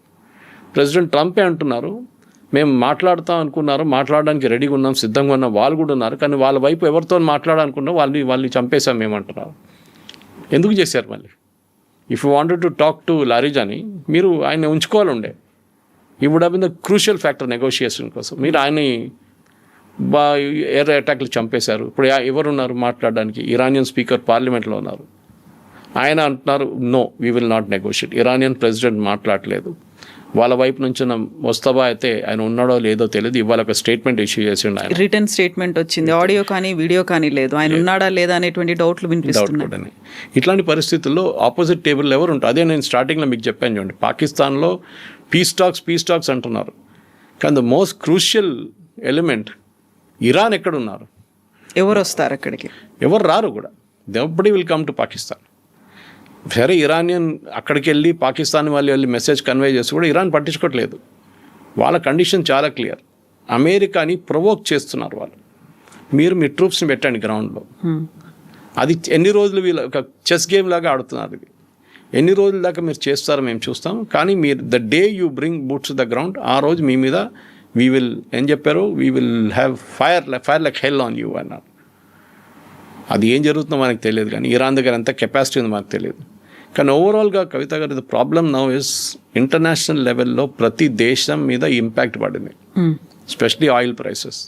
S2: ప్రెసిడెంట్ ట్రంపే అంటున్నారు మేము మాట్లాడతాం అనుకున్నారు, మాట్లాడడానికి రెడీగా ఉన్నాం, సిద్ధంగా ఉన్నాం. వాళ్ళు కూడా ఉన్నారు. కానీ వాళ్ళ వైపు ఎవరితో మాట్లాడాలనుకున్నా వాళ్ళని చంపేశాం మేమంటున్నారు. ఎందుకు చేశారు మళ్ళీ? If you wanted to talk to Larijani, మీరు ఆయన ఉంచుకోవాలి ఉండే. He would have been the crucial factor negotiation కోసం. మీరు ఆయన్ని ఎయిర్ అటాక్లు చంపేశారు. ఇప్పుడు ఎవరున్నారు మాట్లాడడానికి? ఇరానియన్ స్పీకర్ పార్లమెంట్లో ఉన్నారు. ఆయన అంటున్నారు no, we will not negotiate. Iranian president మాట్లాడలేదు. వాళ్ళ వైపు నుంచి ముస్తఫా అయితే ఆయన ఉన్నాడో లేదో తెలియదు. ఇవాళ ఒక స్టేట్మెంట్ ఇష్యూ చేసిండు ఆయన.
S3: రిటర్న్ స్టేట్మెంట్ వచ్చింది, ఆడియో కానీ వీడియో కానీ లేదు. ఆయన ఉన్నాడా లేదా అనేటువంటి డౌట్లు వినిపిస్తున్నాయి.
S2: ఇట్లాంటి పరిస్థితుల్లో ఆపోజిట్ టేబుల్ ఎవరు ఉంటారు? అదే నేను స్టార్టింగ్లో మీకు చెప్పాను చూడండి, పాకిస్తాన్లో పీస్ టాక్స్ అంటున్నారు. కానీ the most crucial element Iran ఎక్కడున్నారు?
S3: ఎవరు వస్తారు అక్కడికి?
S2: ఎవరు రారు కూడా. Nobody will come to Pakistan. సరే, ఇరానియన్ అక్కడికి వెళ్ళి పాకిస్తాన్ వాళ్ళు వెళ్ళి మెసేజ్ కన్వే చేసి కూడా ఇరాన్ పట్టించుకోవట్లేదు. వాళ్ళ కండిషన్ చాలా క్లియర్. అమెరికాని ప్రొవోక్ చేస్తున్నారు వాళ్ళు. మీరు మీ ట్రూప్స్ని పెట్టండి గ్రౌండ్లో. అది ఎన్ని రోజులు వీళ్ళు ఒక చెస్ గేమ్ లాగా ఆడుతున్నారు. ఇది ఎన్ని రోజుల దాకా మీరు చేస్తారో మేము చూస్తాం. కానీ మీరు the day you bring boots the ground, ఆ రోజు మీ మీద వీ విల్ ఏం చెప్పారు, we will have fire like hell on you అన్నారు. అది ఏం జరుగుతుందో మనకు తెలియదు. కానీ ఇరాన్ దగ్గర ఎంత కెపాసిటీ ఉందో మనకు తెలియదు. కానీ ఓవరాల్గా కవిత గారు, the problem now is international లెవెల్లో ప్రతి దేశం మీద ఇంపాక్ట్ పడింది, ఎస్పెషలీ ఆయిల్ ప్రైసెస్.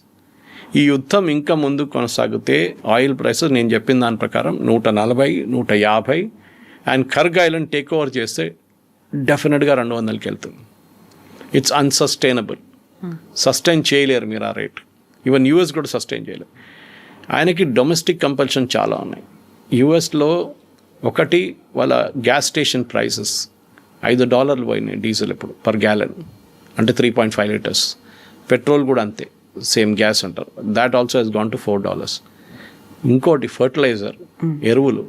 S2: ఈ యుద్ధం ఇంకా ముందు కొనసాగితే ఆయిల్ ప్రైసెస్ నేను చెప్పిన దాని ప్రకారం 140, 150 అండ్ కర్గ్ ఐలాండ్ టేక్ ఓవర్ చేస్తే డెఫినెట్గా 200కి వెళ్తుంది. It's unsustainable. సస్టైన్ చేయలేరు మీరు ఆ రేట్. ఈవెన్ యూఎస్ కూడా సస్టైన్ చేయలేరు. ఆయనకి డొమెస్టిక్ కంపల్షన్ చాలా ఉన్నాయి. యూఎస్లో ఒకటి వాళ్ళ గ్యాస్ స్టేషన్ ప్రైసెస్ $5 పోయినాయి డీజిల్ ఇప్పుడు పర్ గ్యాలన్, అంటే 3.5 లీటర్స్. పెట్రోల్ కూడా అంతే, సేమ్ గ్యాస్ అంటారు. That also has gone to $4. ఇంకోటి ఫర్టిలైజర్, ఎరువులు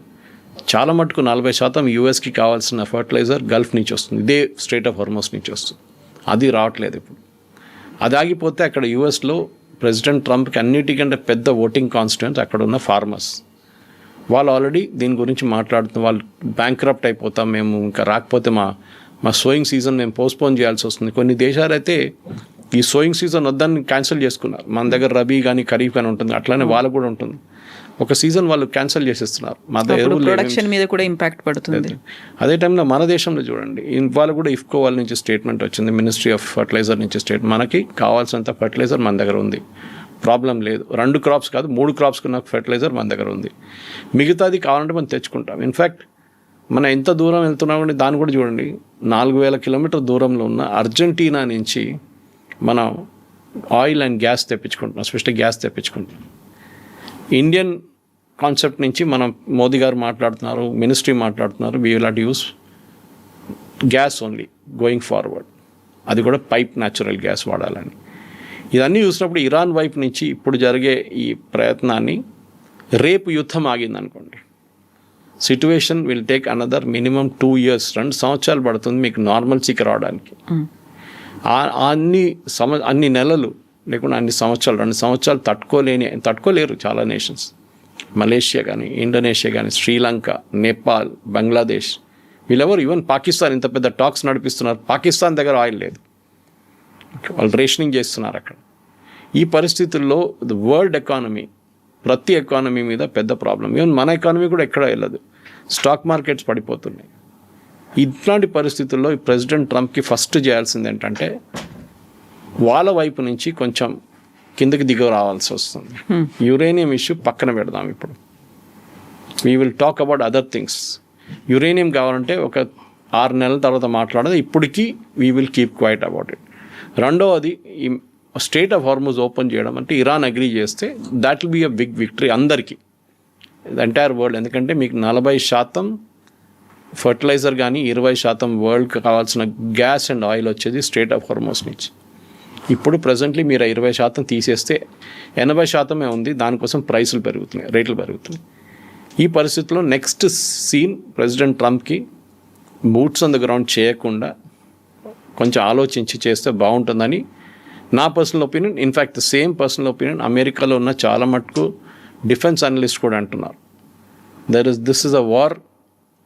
S2: చాలా మటుకు 40% యూఎస్కి కావాల్సిన ఫర్టిలైజర్ గల్ఫ్ నుంచి వస్తుంది, ఇదే స్ట్రెయిట్ ఆఫ్ హార్మోస్ నుంచి వస్తుంది. అది రావట్లేదు ఇప్పుడు. అది ఆగిపోతే అక్కడ యూఎస్లో ప్రెసిడెంట్ ట్రంప్కి అన్నిటికంటే పెద్ద ఓటింగ్ కాన్స్టిట్యూన్స్ అక్కడ ఉన్న ఫార్మర్స్. వాళ్ళు ఆల్రెడీ దీని గురించి మాట్లాడుతున్న, వాళ్ళు బ్యాంక్రప్ట్ అయిపోతాం మేము, ఇంకా రాకపోతే మా సోయింగ్ సీజన్ మేము పోస్ట్పోన్ చేయాల్సి వస్తుంది. కొన్ని దేశాలు అయితే ఈ సోయింగ్ సీజన్ వద్దని క్యాన్సిల్ చేసుకున్నారు. మన దగ్గర రబీ కానీ ఖరీఫ్ కానీ ఉంటుంది, అట్లానే వాళ్ళకు కూడా ఉంటుంది. ఒక సీజన్ వాళ్ళు క్యాన్సిల్ చేసేస్తున్నారు.
S3: ప్రొడక్షన్ మీద కూడా ఇంపాక్ట్ పడుతుంది.
S2: అదే టైంలో మన దేశంలో చూడండి, వాళ్ళు కూడా ఇఫ్కో వాళ్ళ నుంచి స్టేట్మెంట్ వచ్చింది, మినిస్ట్రీ ఆఫ్ ఫర్టిలైజర్ నుంచి స్టేట్మెంట్, మనకి కావాల్సినంత ఫర్టిలైజర్ మన దగ్గర ఉంది, ప్రాబ్లం లేదు. 2 క్రాప్స్ కాదు 3 క్రాప్స్కి ఉన్న ఫర్టిలైజర్ మన దగ్గర ఉంది. మిగతాది కావాలంటే మనం తెచ్చుకుంటాం. ఇన్ఫ్యాక్ట్ మనం ఎంత దూరం వెళ్తున్నామంటే దాన్ని కూడా చూడండి, 4000 కిలోమీటర్ దూరంలో ఉన్న అర్జెంటీనా నుంచి మనం ఆయిల్ అండ్ గ్యాస్ తెప్పించుకుంటున్నాం, ఎస్పెషల్లీ గ్యాస్ తెప్పించుకుంటున్నాం. ఇండియన్ కాన్సెప్ట్ నుంచి మనం మోదీ గారు మాట్లాడుతున్నారు, మినిస్ట్రీ మాట్లాడుతున్నారు, we will have to use gas only going forward, అది కూడా పైప్ న్యాచురల్ గ్యాస్ వాడాలని. ఇదన్నీ చూసినప్పుడు ఇరాన్ వైపు నుంచి ఇప్పుడు జరిగే ఈ ప్రయత్నాన్ని, రేపు యుద్ధం ఆగిందనుకోండి, situation will take another minimum 2 years, 2 సంవత్సరాలు పడుతుంది మీకు నార్మల్సీకి రావడానికి. అన్ని నెలలు లేకుండా అన్ని సంవత్సరాలు, 2 సంవత్సరాలు తట్టుకోలేరు చాలా నేషన్స్. మలేషియా కానీ, ఇండోనేషియా కానీ, శ్రీలంక, నేపాల్, బంగ్లాదేశ్, వీళ్ళెవరు, ఈవెన్ పాకిస్తాన్ ఇంత పెద్ద టాక్స్ నడిపిస్తున్నారు. పాకిస్తాన్ దగ్గర ఆయిల్ లేదు, వాళ్ళు రేషనింగ్ చేస్తున్నారు అక్కడ. ఈ పరిస్థితుల్లో వరల్డ్ ఎకానమీ, ప్రతి ఎకానమీ మీద పెద్ద ప్రాబ్లం. ఈవెన్ మన ఎకానమీ కూడా ఎక్కడ వెళ్ళదు, స్టాక్ మార్కెట్స్ పడిపోతున్నాయి. ఇట్లాంటి పరిస్థితుల్లో ఈ ప్రెసిడెంట్ ట్రంప్కి ఫస్ట్ చేయాల్సింది ఏంటంటే వాళ్ళ వైపు నుంచి కొంచెం కిందకి దిగ రావాల్సి వస్తుంది. యురేనియం ఇష్యూ పక్కన పెడదాం, ఇప్పుడు we will talk about other things. Uranium కావాలంటే ఒక 6 నెలల తర్వాత మాట్లాడదు, ఇప్పటికీ we will keep quiet about it. రెండవది, ఈ స్టేట్ ఆఫ్ హార్మోజ్ ఓపెన్ చేయడం అంటే ఇరాన్ అగ్రీ చేస్తే that will be a big victory అందరికీ, ఎంటైర్ వరల్డ్. ఎందుకంటే మీకు 40% ఫర్టిలైజర్ కానీ 20% వరల్డ్కి కావాల్సిన గ్యాస్ అండ్ ఆయిల్ వచ్చేది స్టేట్ ఆఫ్ హార్మోజ్ నుంచి. ఇప్పుడు ప్రజెంట్లీ మీరు 20% తీసేస్తే 80% ఉంది, దానికోసం ప్రైసులు పెరుగుతున్నాయి, రేట్లు పెరుగుతున్నాయి. ఈ పరిస్థితుల్లో నెక్స్ట్ సీన్ ప్రెసిడెంట్ ట్రంప్కి బూట్స్ ఆన్ ద గ్రౌండ్ చేయకుండా కొంచెం ఆలోచించి చేస్తే బాగుంటుందని నా personal opinion. In fact same personal opinion అమెరికాలో ఉన్న చాలా మటుకు డిఫెన్స్ అనలిస్ట్ కూడా అంటున్నారు. This is a war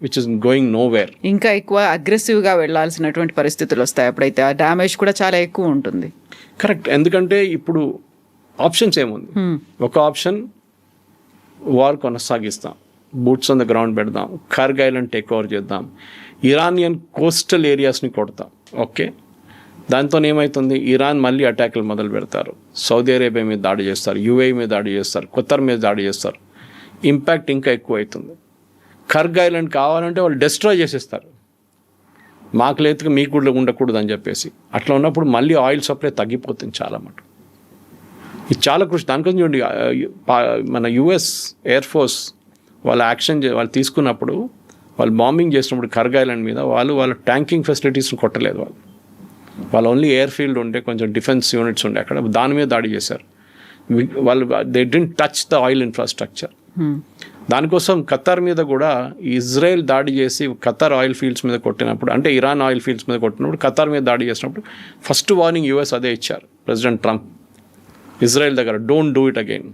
S2: which is going nowhere.
S3: ఇంకా ఎక్కువ అగ్రెసివ్గా వెళ్లాల్సినటువంటి పరిస్థితులు వస్తాయి, అప్పుడైతే ఆ డ్యామేజ్ కూడా చాలా ఎక్కువ ఉంటుంది.
S2: కరెక్ట్. ఎందుకంటే ఇప్పుడు ఆప్షన్స్ ఏముంది, ఒక ఆప్షన్ వార్ కొనసాగిస్తాం, బూట్స్ ఆన్ ద గ్రౌండ్ పెడదాం, కార్గ్ ఐలాండ్ టేక్ ఓవర్ చేద్దాం, ఇరానియన్ కోస్టల్ ఏరియాస్ని కొడతాం. ఓకే, దాంతో ఏమవుతుంది, ఇరాన్ మళ్ళీ అటాకులు మొదలు పెడతారు, సౌదీ అరేబియా మీద దాడి చేస్తారు, యూఏఈ మీద దాడి చేస్తారు, ఖతర్ మీద దాడి చేస్తారు, ఇంపాక్ట్ ఇంకా ఎక్కువ అవుతుంది. కార్గ్ ఐలాండ్ కావాలంటే వాళ్ళు డిస్ట్రాయ్ చేసేస్తారు, మాకు లేదుగా మీకు కూడా ఉండకూడదు అని చెప్పేసి. అట్లా ఉన్నప్పుడు మళ్ళీ ఆయిల్ సప్లై తగ్గిపోతుంది చాలా మటుకు. ఇది చాలా కృషి. దానికోసం చూడండి, మన యుఎస్ ఎయిర్ ఫోర్స్ వాళ్ళ యాక్షన్ వాళ్ళు తీసుకున్నప్పుడు, వాళ్ళు బాంబింగ్ చేసినప్పుడు కార్గ్ ఐలాండ్ మీద వాళ్ళ ట్యాంకింగ్ ఫెసిలిటీస్ని కొట్టలేదు. వాళ్ళు ఓన్లీ ఎయిర్ ఫీల్డ్ ఉంటే కొంచెం డిఫెన్స్ యూనిట్స్ ఉండే అక్కడ, దాని మీద దాడి చేశారు. వాళ్ళు they didn't touch the oil infrastructure. దానికోసం ఖతార్ మీద కూడా ఇజ్రాయెల్ దాడి చేసి ఖతార్ ఆయిల్ ఫీల్డ్స్ మీద కొట్టినప్పుడు, అంటే ఇరాన్ ఆయిల్ ఫీల్డ్స్ మీద కొట్టినప్పుడు ఖతార్ మీద దాడి చేసినప్పుడు ఫస్ట్ వార్నింగ్ యూఎస్ అదే ఇచ్చారు ప్రెసిడెంట్ ట్రంప్ ఇజ్రాయెల్ దగ్గర, డోంట్ డూ ఇట్ అగైన్.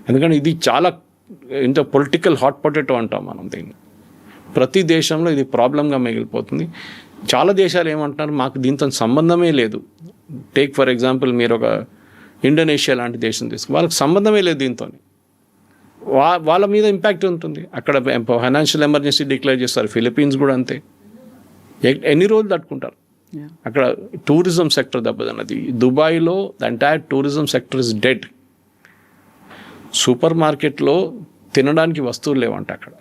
S2: ఎందుకంటే ఇది చాలా ఇంత పొలిటికల్ హాట్ పొటాటో అంటాం మనం దీన్ని. ప్రతి దేశంలో ఇది ప్రాబ్లంగా మిగిలిపోతుంది. చాలా దేశాలు ఏమంటున్నారు, మాకు దీంతో సంబంధమే లేదు. టేక్ ఫర్ ఎగ్జాంపుల్ మీరు ఒక ఇండోనేషియా లాంటి దేశం తీసుకు, వాళ్ళకి సంబంధమే లేదు దీంతో, వాళ్ళ మీద ఇంపాక్ట్ ఉంటుంది. అక్కడ ఫైనాన్షియల్ ఎమర్జెన్సీ డిక్లేర్ చేస్తారు. ఫిలిప్పీన్స్ కూడా అంతే. ఎన్ని రోజులు తట్టుకుంటారు. అక్కడ టూరిజం సెక్టర్ దెబ్బతిన్నది. దుబాయ్లో the entire tourism sector is dead. Super మార్కెట్లో తినడానికి వస్తువులు లేవంట అక్కడ,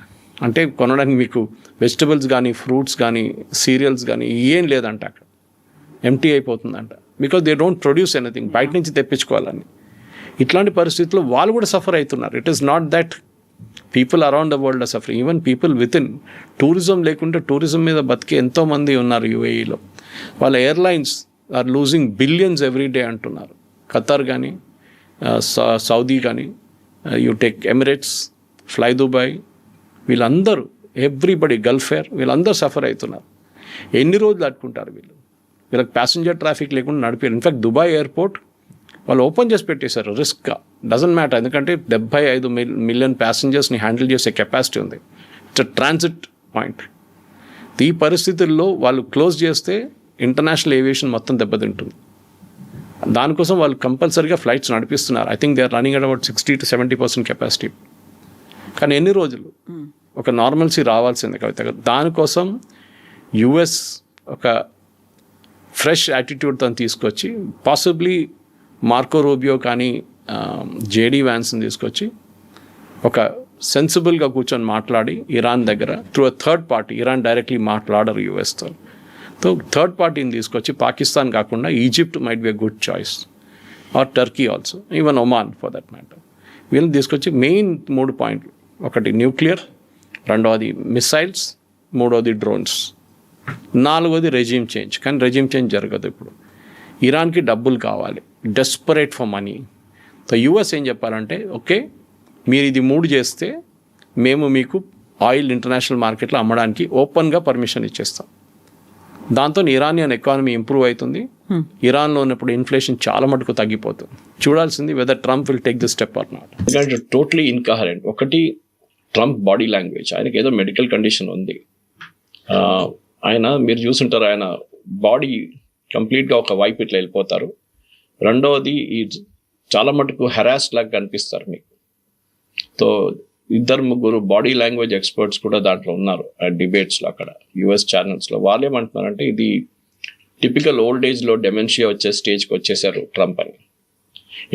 S2: అంటే కొనడానికి మీకు వెజిటబుల్స్ కానీ ఫ్రూట్స్ కానీ సీరియల్స్ కానీ ఏం లేదంట అక్కడ, ఎంటీ అయిపోతుందంట. Because they don't produce anything, బయట నుంచి తెప్పించుకోవాలని. ఇట్లాంటి పరిస్థితుల్లో వాళ్ళు కూడా సఫర్ అవుతున్నారు. It is not that people around the world are suffering, even people with in. Tourism లేకుంటే టూరిజం మీద బతికే ఎంతోమంది ఉన్నారు యూఏఈలో. వాళ్ళ airlines are losing billions every day అంటున్నారు. ఖతార్ కానీ సౌదీ కానీ, you take Emirates, fly Dubai, వీళ్ళందరూ ఎవ్రీబడి, గల్ఫ్ ఎయిర్, వీళ్ళందరూ సఫర్ అవుతున్నారు. ఎన్ని రోజులు అట్టుకుంటారు వీళ్ళకి ప్యాసింజర్ ట్రాఫిక్ లేకుండా నడిపారు. ఇన్ఫ్యాక్ట్ దుబాయ్ ఎయిర్పోర్ట్ వాళ్ళు ఓపెన్ చేసి పెట్టేశారు రిస్క్గా. డజంట్ మ్యాటర్, ఎందుకంటే 75 మిలియన్ ప్యాసింజర్స్ని హ్యాండిల్ చేసే కెపాసిటీ ఉంది. It's transit point. ఈ పరిస్థితుల్లో వాళ్ళు క్లోజ్ చేస్తే ఇంటర్నేషనల్ ఏవియేషన్ మొత్తం దెబ్బతింటుంది. దానికోసం వాళ్ళు కంపల్సరీగా ఫ్లైట్స్ నడిపిస్తున్నారు. I think they are running at about 60 to 70% capacity. కానీ ఎన్ని రోజులు ఒక నార్మల్సీ రావాల్సిందే కవిత. దానికోసం యుఎస్ ఒక ఫ్రెష్ యాటిట్యూడ్తో తీసుకొచ్చి, పాసిబ్లీ మార్కో రూబియో కానీ జేడీ వ్యాన్స్ని తీసుకొచ్చి ఒక సెన్సిబుల్గా కూర్చొని మాట్లాడి ఇరాన్ దగ్గర through a third party, Iran directly మాట్లాడరు యూఎస్తో, సో థర్డ్ పార్టీని తీసుకొచ్చి, పాకిస్తాన్ కాకుండా Egypt might be a good choice, or Turkey also, even Oman for that matter. వీళ్ళని తీసుకొచ్చి మెయిన్ 3 పాయింట్లు, ఒకటి న్యూక్లియర్, రెండవది మిసైల్స్, మూడవది డ్రోన్స్, నాలుగవది రెజీమ్ చేంజ్. కానీ రెజీమ్ చేంజ్ జరగదు. ఇప్పుడు ఇరాన్కి డబ్బులు కావాలి, desperate for money. So US ఏం చెప్పాలంటే, ఓకే మీరు ఇది 3 చేస్తే మేము మీకు ఆయిల్ ఇంటర్నేషనల్ మార్కెట్లో అమ్మడానికి ఓపెన్గా పర్మిషన్ ఇచ్చేస్తాం. దాంతో ఇరానియన్ ఎకానమీ ఇంప్రూవ్ అవుతుంది. ఇరాన్లో ఉన్నప్పుడు ఇన్ఫ్లేషన్ చాలా మటుకు తగ్గిపోతుంది. చూడాల్సింది whether Trump will take this step or not. ఎందుకంటే టోటలీ ఇన్కహరెంట్. ఒకటి ట్రంప్ బాడీ లాంగ్వేజ్, ఆయనకి ఏదో మెడికల్ కండిషన్ ఉంది. ఆయన మీరు చూసుంటారు, ఆయన బాడీ కంప్లీట్గా ఒక వైపు ఇట్లా వెళ్ళిపోతారు, రెండవది ఈ చాలా మటుకు హెరాస్ లాగా కనిపిస్తారు మీకు. సో 2-3 బాడీ లాంగ్వేజ్ ఎక్స్పర్ట్స్ కూడా దాంట్లో ఉన్నారు ఆ డిబేట్స్లో అక్కడ యుఎస్ ఛానల్స్లో. వాళ్ళు ఏమంటున్నారంటే ఇది టిపికల్ ఓల్డ్ ఏజ్లో డెమెన్షియా వచ్చే స్టేజ్కి వచ్చేసారు ట్రంప్ అని.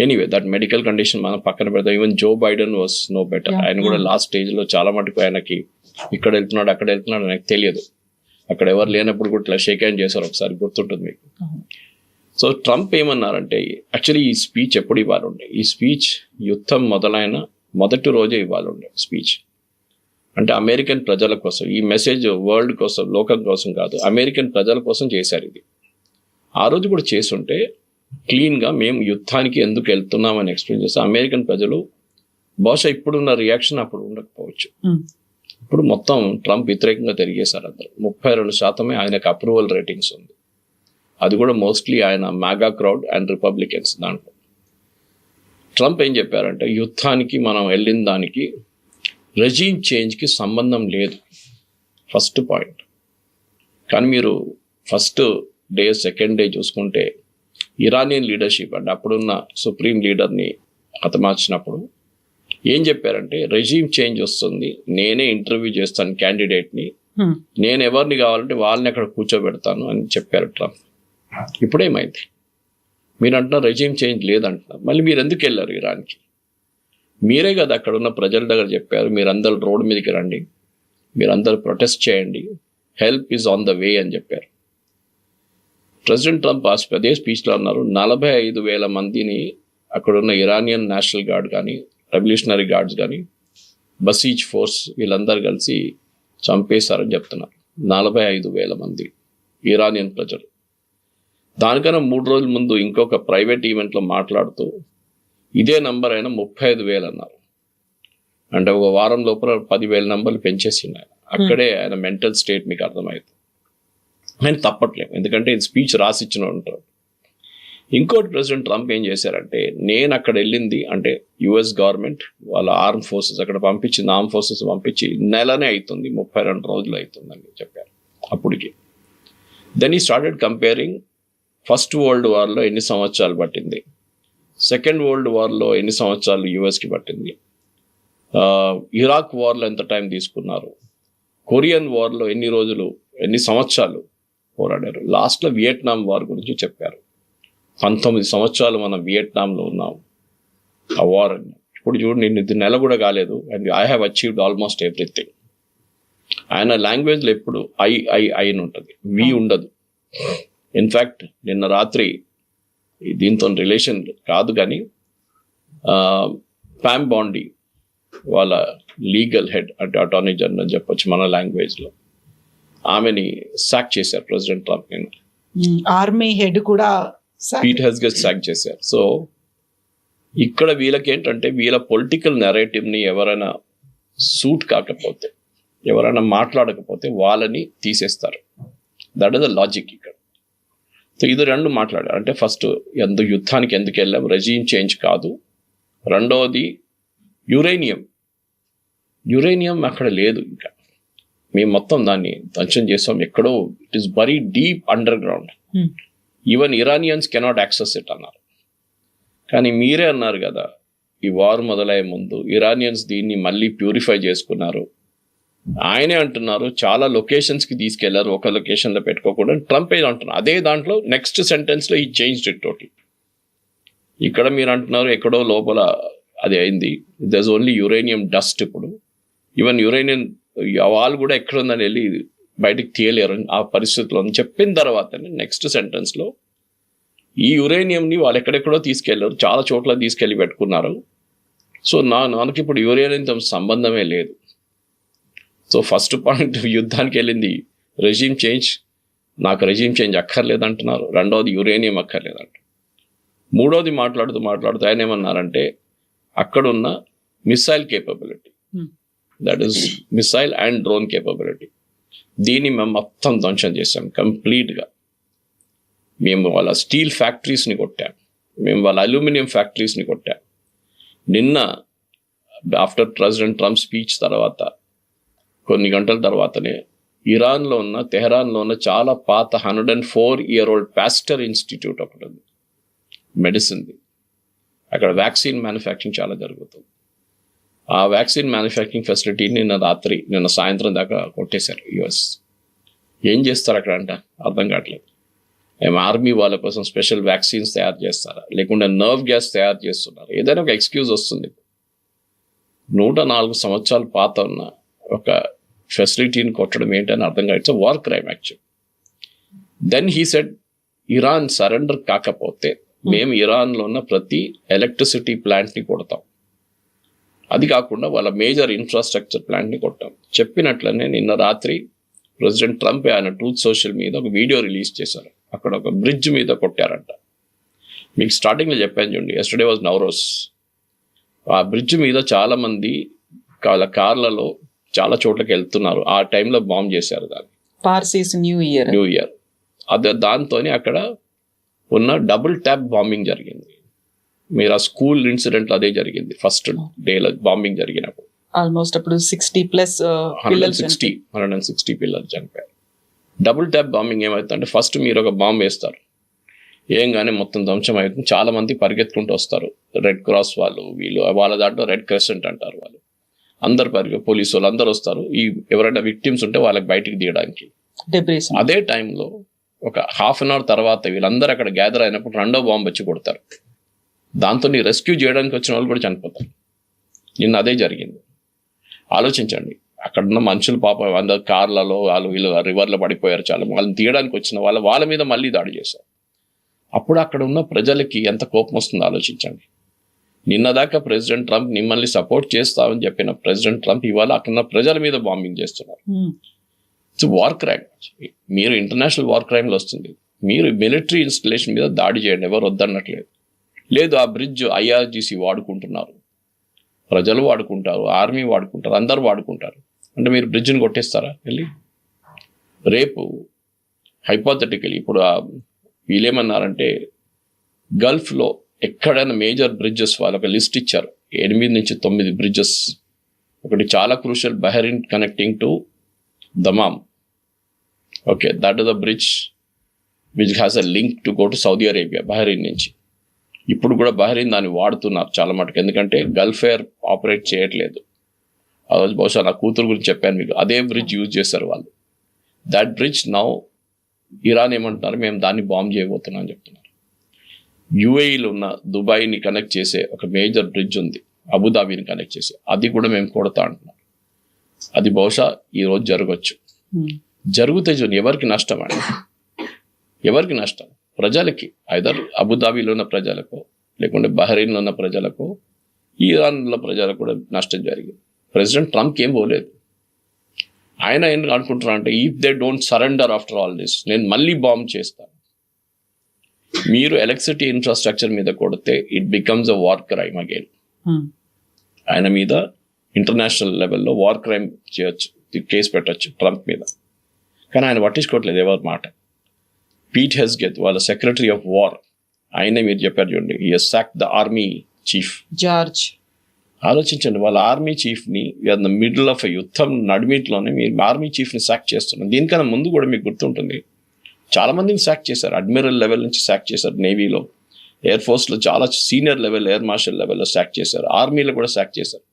S2: ఎనీవే దట్ మెడికల్ కండిషన్ మనం పక్కన పెడతాం. Even Joe Biden was no better. ఆయన కూడా లాస్ట్ స్టేజ్లో చాలా మటుకు ఆయనకి ఇక్కడ వెళ్తున్నాడు అక్కడ వెళ్తున్నాడు నాకు తెలియదు. అక్కడ ఎవరు లేనప్పుడు కూడా ఇట్లా షేక్ హ్యాండ్ చేశారు ఒకసారి, గుర్తుంటుంది మీకు. సో ట్రంప్ ఏమన్నారంటే యాక్చువల్లీ ఈ స్పీచ్ ఎప్పుడు ఇవ్వాలి ఉండే, ఈ స్పీచ్ యుద్ధం మొదలైన మొదటి రోజే ఇవ్వాలి ఉండే స్పీచ్. అంటే అమెరికన్ ప్రజల కోసం ఈ మెసేజ్ వరల్డ్ కోసం లోకం కోసం కాదు, అమెరికన్ ప్రజల కోసం చేశారు ఇది. ఆ రోజు కూడా చేసుంటే క్లీన్గా మేము యుద్ధానికి ఎందుకు వెళ్తున్నామని ఎక్స్ప్లెయిన్ చేస్తే అమెరికన్ ప్రజలు బహుశా ఇప్పుడున్న రియాక్షన్ అప్పుడు ఉండకపోవచ్చు. ఇప్పుడు మొత్తం ట్రంప్ వ్యతిరేకంగా తిరిగేశారు అందరు. 32% ఆయనకు అప్రూవల్ రేటింగ్స్ ఉంది. అది కూడా మోస్ట్లీ ఆయన మ్యాగా క్రౌడ్ అండ్ రిపబ్లికన్స్. దాంట్లో ట్రంప్ ఏం చెప్పారంటే యుద్ధానికి మనం వెళ్ళిన దానికి రెజీమ్ చేంజ్కి సంబంధం లేదు, ఫస్ట్ పాయింట్. కానీ మీరు ఫస్ట్ డే సెకండ్ డే చూసుకుంటే ఇరానియన్ లీడర్షిప్ అంటే అప్పుడున్న సుప్రీం లీడర్ని హతమార్చినప్పుడు ఏం చెప్పారంటే రెజీమ్ చేంజ్ వస్తుంది, నేనే ఇంటర్వ్యూ చేస్తాను క్యాండిడేట్ని, నేను ఎవరిని కావాలంటే వాళ్ళని అక్కడ కూర్చోబెడతాను అని చెప్పారు ట్రంప్. ఇప్పుడేమైంది? మీరు అంటున్నారు రెజీమ్ చేంజ్ లేదంటున్నారు, మళ్ళీ మీరు ఎందుకు వెళ్ళారు ఇరాన్కి? మీరే కదా అక్కడ ఉన్న ప్రజల దగ్గర చెప్పారు మీరందరూ రోడ్డు మీదకి రండి, మీరందరూ ప్రొటెస్ట్ చేయండి, help is on the way అని చెప్పారు. ప్రెసిడెంట్ ట్రంప్ అదే స్పీచ్లో అన్నారు 45,000 మందిని అక్కడున్న ఇరానియన్ నేషనల్ గార్డ్ కానీ రెవల్యూషనరీ గార్డ్స్ కానీ బసీజ్ ఫోర్స్ వీళ్ళందరూ కలిసి చంపేశారని చెప్తున్నారు. 45,000 మంది ఇరానియన్ ప్రజలు. దానికన్నా 3 రోజుల ముందు ఇంకొక ప్రైవేట్ ఈవెంట్లో మాట్లాడుతూ ఇదే నంబర్ అయినా 35,000 అన్నారు. అంటే ఒక వారం లోపల 10,000 నంబర్లు పెంచేసింది ఆయన. అక్కడే ఆయన మెంటల్ స్టేట్ మీకు అర్థమవుతుంది. ఆయన తప్పట్లేదు, ఎందుకంటే ఇది స్పీచ్ రాసిచ్చిన ఉంటారు. ఇంకోటి ప్రెసిడెంట్ ట్రంప్ ఏం చేశారంటే నేను అక్కడ వెళ్ళింది అంటే యుఎస్ గవర్నమెంట్ వాళ్ళ ఆర్మ్ ఫోర్సెస్ అక్కడ పంపించింది, ఆర్మ్ ఫోర్సెస్ పంపించి నెలనే అవుతుంది, 32 రోజులు అవుతుందని చెప్పారు అప్పటికి. దెన్ ఈ స్టార్టెడ్ కంపేరింగ్ ఫస్ట్ వరల్డ్ వార్లో ఎన్ని సంవత్సరాలు పట్టింది, సెకండ్ వరల్డ్ వార్లో ఎన్ని సంవత్సరాలు యుఎస్కి పట్టింది, ఇరాక్ వార్లో ఎంత టైం తీసుకున్నారు, కొరియన్ వార్లో ఎన్ని రోజులు ఎన్ని సంవత్సరాలు పోరాడారు, లాస్ట్లో వియట్నాం వార్ గురించి చెప్పారు. 19 సంవత్సరాలు మనం వియట్నాంలో ఉన్నాం ఆ వార్ అని. ఇప్పుడు చూడండి ఇది నెల కూడా కాలేదు and I have achieved almost everything. ఆయన లాంగ్వేజ్లో ఎప్పుడు ఐ అని ఉంటుంది, వి ఉండదు. ఇన్ఫ్యాక్ట్ నిన్న రాత్రి దీంతో రిలేషన్ కాదు కానీ పామ్ బాండీ వాళ్ళ లీగల్ హెడ్ అంటే అటార్నీ జనరల్ చెప్పొచ్చు మన లాంగ్వేజ్లో, ఆమెని సాక్ చేశారు ప్రెసిడెంట్ ట్రంప్. నేను
S3: ఆర్మీ హెడ్ కూడా
S2: పీట్ హెగ్సెట్ సాక్ చేశారు. సో ఇక్కడ వీళ్ళకి ఏంటంటే వీళ్ళ పొలిటికల్ నెరేటివ్ని ఎవరైనా సూట్ కాకపోతే ఎవరైనా మాట్లాడకపోతే వాళ్ళని తీసేస్తారు. దట్ ఈస్ ద లాజిక్ ఇక్కడ. సో ఇది రెండు మాట్లాడారు. అంటే ఫస్ట్ యుద్ధానికి ఎందుకు వెళ్ళాం, రెజీమ్ చేంజ్ కాదు. రెండవది యురేనియం అక్కడ లేదు, ఇంకా మేము మొత్తం దాన్ని ధ్వంసం చేసాం ఎక్కడో, it is very deep under ground. Even Iranians cannot access it అన్నారు. కానీ మీరే అన్నారు కదా ఈ వార్ మొదలయ్యే ముందు ఇరానియన్స్ దీన్ని మళ్ళీ ప్యూరిఫై చేసుకున్నారు. ఆయనే అంటున్నారు చాలా లొకేషన్స్కి తీసుకెళ్లారు, ఒక లొకేషన్లో పెట్టుకోకుండా. ట్రంప్ ఏదో అంటున్నారు అదే దాంట్లో నెక్స్ట్ సెంటెన్స్లో ఈ చేంజ్డ్ ఇట్ టోటల్. ఇక్కడ మీరు అంటున్నారు ఎక్కడో లోపల అది అయింది, there is only uranium dust. ఇప్పుడు ఈవెన్ యురేనియం వాళ్ళు కూడా ఎక్కడుందని వెళ్ళి బయటకు తీయలేరు ఆ పరిస్థితిలో అని చెప్పిన తర్వాతనే నెక్స్ట్ సెంటెన్స్లో ఈ యురేనియంని వాళ్ళు ఎక్కడెక్కడో తీసుకెళ్లారు, చాలా చోట్ల తీసుకెళ్ళి పెట్టుకున్నారు. సో నాకు ఇప్పుడు యురేనియంతో సంబంధమే లేదు. సో ఫస్ట్ పాయింట్ యుద్ధానికి వెళ్ళింది రెజీమ్ చేంజ్, నాకు రెజీమ్ చేంజ్ అక్కర్లేదంటున్నారు. రెండవది యురేనియం అక్కర్లేదంట. మూడవది మాట్లాడుతూ ఆయన ఏమన్నారంటే అక్కడున్న missile capability, that is missile and drone capability, దీన్ని మేము మొత్తం ధ్వంసం చేసాం కంప్లీట్గా. మేము వాళ్ళ స్టీల్ ఫ్యాక్టరీస్ని కొట్టాం, మేము వాళ్ళ అల్యూమినియం ఫ్యాక్టరీస్ని కొట్టాం. నిన్న ఆఫ్టర్ ప్రెసిడెంట్ ట్రంప్ స్పీచ్ తర్వాత కొన్ని గంటల తర్వాతనే ఇరాన్లో ఉన్న తెహరాన్లో ఉన్న చాలా పాత 104-year-old పాస్టర్ ఇన్స్టిట్యూట్ ఒకటి ఉంది. మెడిసిన్ది. అక్కడ వ్యాక్సిన్ మ్యానుఫ్యాక్చరింగ్ చాలా జరుగుతుంది. ఆ వ్యాక్సిన్ మ్యానుఫ్యాక్చరింగ్ ఫెసిలిటీ నిన్న సాయంత్రం దాకా కొట్టేశారు యుఎస్. ఏం చేస్తారు అక్కడ అంట అర్థం కావట్లేదు. ఏం ఆర్మీ వాళ్ళ కోసం స్పెషల్ వ్యాక్సిన్స్ తయారు చేస్తారా, లేకుంటే నర్వ్ గ్యాస్ తయారు చేస్తున్నారు, ఏదైనా ఒక ఎక్స్క్యూజ్ వస్తుంది. 104 సంవత్సరాలు పాత ఉన్న ఒక ఫెసిలిటీని కొట్టడం ఏంటని అర్థం కాదు. It's war crime actual. Then he said Iran surrender కాకపోతే మేము ఇరాన్లో ఉన్న ప్రతి ఎలక్ట్రిసిటీ ప్లాంట్ని కొడతాం, అది కాకుండా వాళ్ళ మేజర్ ఇన్ఫ్రాస్ట్రక్చర్ ప్లాంట్ని కొట్టాం. చెప్పినట్లనే నిన్న రాత్రి ప్రెసిడెంట్ ట్రంప్ ఆయన ట్రూత్ సోషల్ మీద ఒక వీడియో రిలీజ్ చేశారు. అక్కడ ఒక బ్రిడ్జ్ మీద కొట్టారంట. మీకు స్టార్టింగ్లో చెప్పాను చూడండి, ఎస్టర్డే వాజ్ నవరోజ్. ఆ బ్రిడ్జ్ మీద చాలా మంది వాళ్ళ కార్లలో చాలా చోట్లకి వెళ్తున్నారు. ఆ టైంలో బాంబ్ చేశారు దాన్ని.
S3: పార్సీస్ న్యూ ఇయర్
S2: అదే దాంతోనే అక్కడ ఉన్న డబుల్ ట్యాప్ బాంబింగ్ జరిగింది. మీరు ఆ స్కూల్ ఇన్సిడెంట్ అదే జరిగింది ఫస్ట్ డేలో బాంబింగ్ జరిగినప్పుడు.
S3: ఆల్మోస్ట్ అప్పుడు
S2: 160 పిల్లలు చనిపోయారు. డబుల్ ట్యాప్ బాంబింగ్ ఏమవుతుందంటే ఫస్ట్ మీరు ఒక బాంబ్ వేస్తారు, ఏం కానీ మొత్తం ధ్వంసం అవుతుంది. చాలా మంది పరిగెత్తుకుంటూ వస్తారు, రెడ్ క్రాస్ వాళ్ళు వీళ్ళు, వాళ్ళ దాంట్లో రెడ్ క్రెసెంట్ అంటారు వాళ్ళు, అందరు పోలీసు వాళ్ళు అందరు వస్తారు. ఎవరైనా విక్టిమ్స్ ఉంటే వాళ్ళకి బయటికి తీయడానికి. అదే టైంలో ఒక హాఫ్ అన్ అవర్ తర్వాత వీళ్ళందరూ అక్కడ గ్యాదర్ అయినప్పుడు రెండో బాంబు వచ్చి కొడతారు. దాంతో రెస్క్యూ చేయడానికి వచ్చిన వాళ్ళు కూడా చనిపోతారు. నిన్న అదే జరిగింది. ఆలోచించండి, అక్కడున్న మనుషులు పాపం అందరు కార్లలో వీళ్ళు రివర్లో పడిపోయారు. చాలా వాళ్ళని తీయడానికి వచ్చిన వాళ్ళ మీద మళ్ళీ దాడి చేశారు. అప్పుడు అక్కడ ఉన్న ప్రజలకి ఎంత కోపం వస్తుందో ఆలోచించండి. నిన్నదాకా ప్రెసిడెంట్ ట్రంప్ మిమ్మల్ని సపోర్ట్ చేస్తామని చెప్పిన ప్రెసిడెంట్ ట్రంప్ ఇవాళ అక్కడ ప్రజల మీద బాంబింగ్ చేస్తున్నారు. It's war crime. మీరు ఇంటర్నేషనల్ వార్ క్రైమ్లో వస్తుంది. మీరు మిలిటరీ ఇన్స్టలేషన్ మీద దాడి చేయండి, ఎవరు వద్దన్నట్లేదు. లేదు, ఆ బ్రిడ్జ్ ఐఆర్జీసీ వాడుకుంటున్నారు, ప్రజలు వాడుకుంటారు, ఆర్మీ వాడుకుంటారు, అందరూ వాడుకుంటారు అంటే మీరు బ్రిడ్జ్ని కొట్టేస్తారా వెళ్ళి? రేపు హైపోథెటికలీ ఇప్పుడు వీళ్ళేమన్నారంటే గల్ఫ్లో ఎక్కడైనా మేజర్ బ్రిడ్జెస్ వాళ్ళు ఒక లిస్ట్ ఇచ్చారు, 8 నుంచి 9 బ్రిడ్జెస్. ఒకటి చాలా crucial, Bahrain connecting to Dammam. Okay, that is the bridge which has a link to go to Saudi Arabia Bahrain నుంచి. ఇప్పుడు కూడా బహ్రెయిన్ దాన్ని వాడుతున్నారు చాలా మటుకు, ఎందుకంటే గల్ఫ్ ఎయిర్ ఆపరేట్ చేయట్లేదు. ఆ రోజు బహుశా నా కూతురు గురించి చెప్పాను మీకు, అదే బ్రిడ్జ్ యూజ్ చేశారు వాళ్ళు. దట్ బ్రిడ్జ్ నౌ ఇరాన్ ఏమంటున్నారు, మేము దాన్ని బాంబ్ చేయబోతున్నాం అని చెప్తున్నారు. యుఏఈలో ఉన్న దుబాయ్ని కనెక్ట్ చేసే ఒక మేజర్ బ్రిడ్జ్ ఉంది, అబుదాబీని కనెక్ట్ చేసే, అది కూడా మేము కొడతా అంటున్నారు. అది బహుశా ఈరోజు జరగచ్చు. జరిగితే చూడండి, ఎవరికి నష్టం అండి? ఎవరికి నష్టం? ప్రజలకి, ఐదర్ అబుదాబీలో ఉన్న ప్రజలకు, లేకుంటే బహ్రెయిన్లో ఉన్న ప్రజలకు, ఇరాన్లో ప్రజలకు కూడా నష్టం జరిగింది. ప్రెసిడెంట్ ట్రంప్కి ఏం పోలేదు. ఆయన ఏం అనుకుంటున్నారు అంటే, if they don't surrender after all this, నేను మళ్ళీ బాంబ్ చేస్తాను. మీరు ఎలక్ట్రిసిటీ ఇన్ఫ్రాస్ట్రక్చర్ మీద కొడితే it becomes a war crime again. ఆయన మీద ఇంటర్నేషనల్ లెవెల్లో వార్ క్రైమ్ చేయొచ్చు, కేసు పెట్టచ్చు ట్రంప్ మీద. కానీ ఆయన పట్టించుకోవట్లేదు ఎవరి మాట. పీట్ హెస్గెత్ వాళ్ళ సెక్రటరీ ఆఫ్ వార్, ఆయనే మీరు చెప్పారు చూడండి, he has sacked the army chief George. ఆలోచించండి, వాళ్ళ ఆర్మీ చీఫ్ని ద మిడిల్ ఆఫ్ యుద్ధం నడిమిట్లోనే మీరు ఆర్మీ చీఫ్ని సాక్ చేస్తున్నారు. దీనికన్నా ముందు కూడా మీకు గుర్తుంటుంది, చాలా మందిని సాక్ చేశారు. అడ్మిరల్ లెవెల్ నుంచి సాక్ చేశారు, నేవీలో, ఎయిర్ ఫోర్స్లో చాలా సీనియర్ లెవెల్, ఎయిర్ మార్షల్ లెవెల్లో సాక్ చేశారు, ఆర్మీలో కూడా సాక్ చేశారు.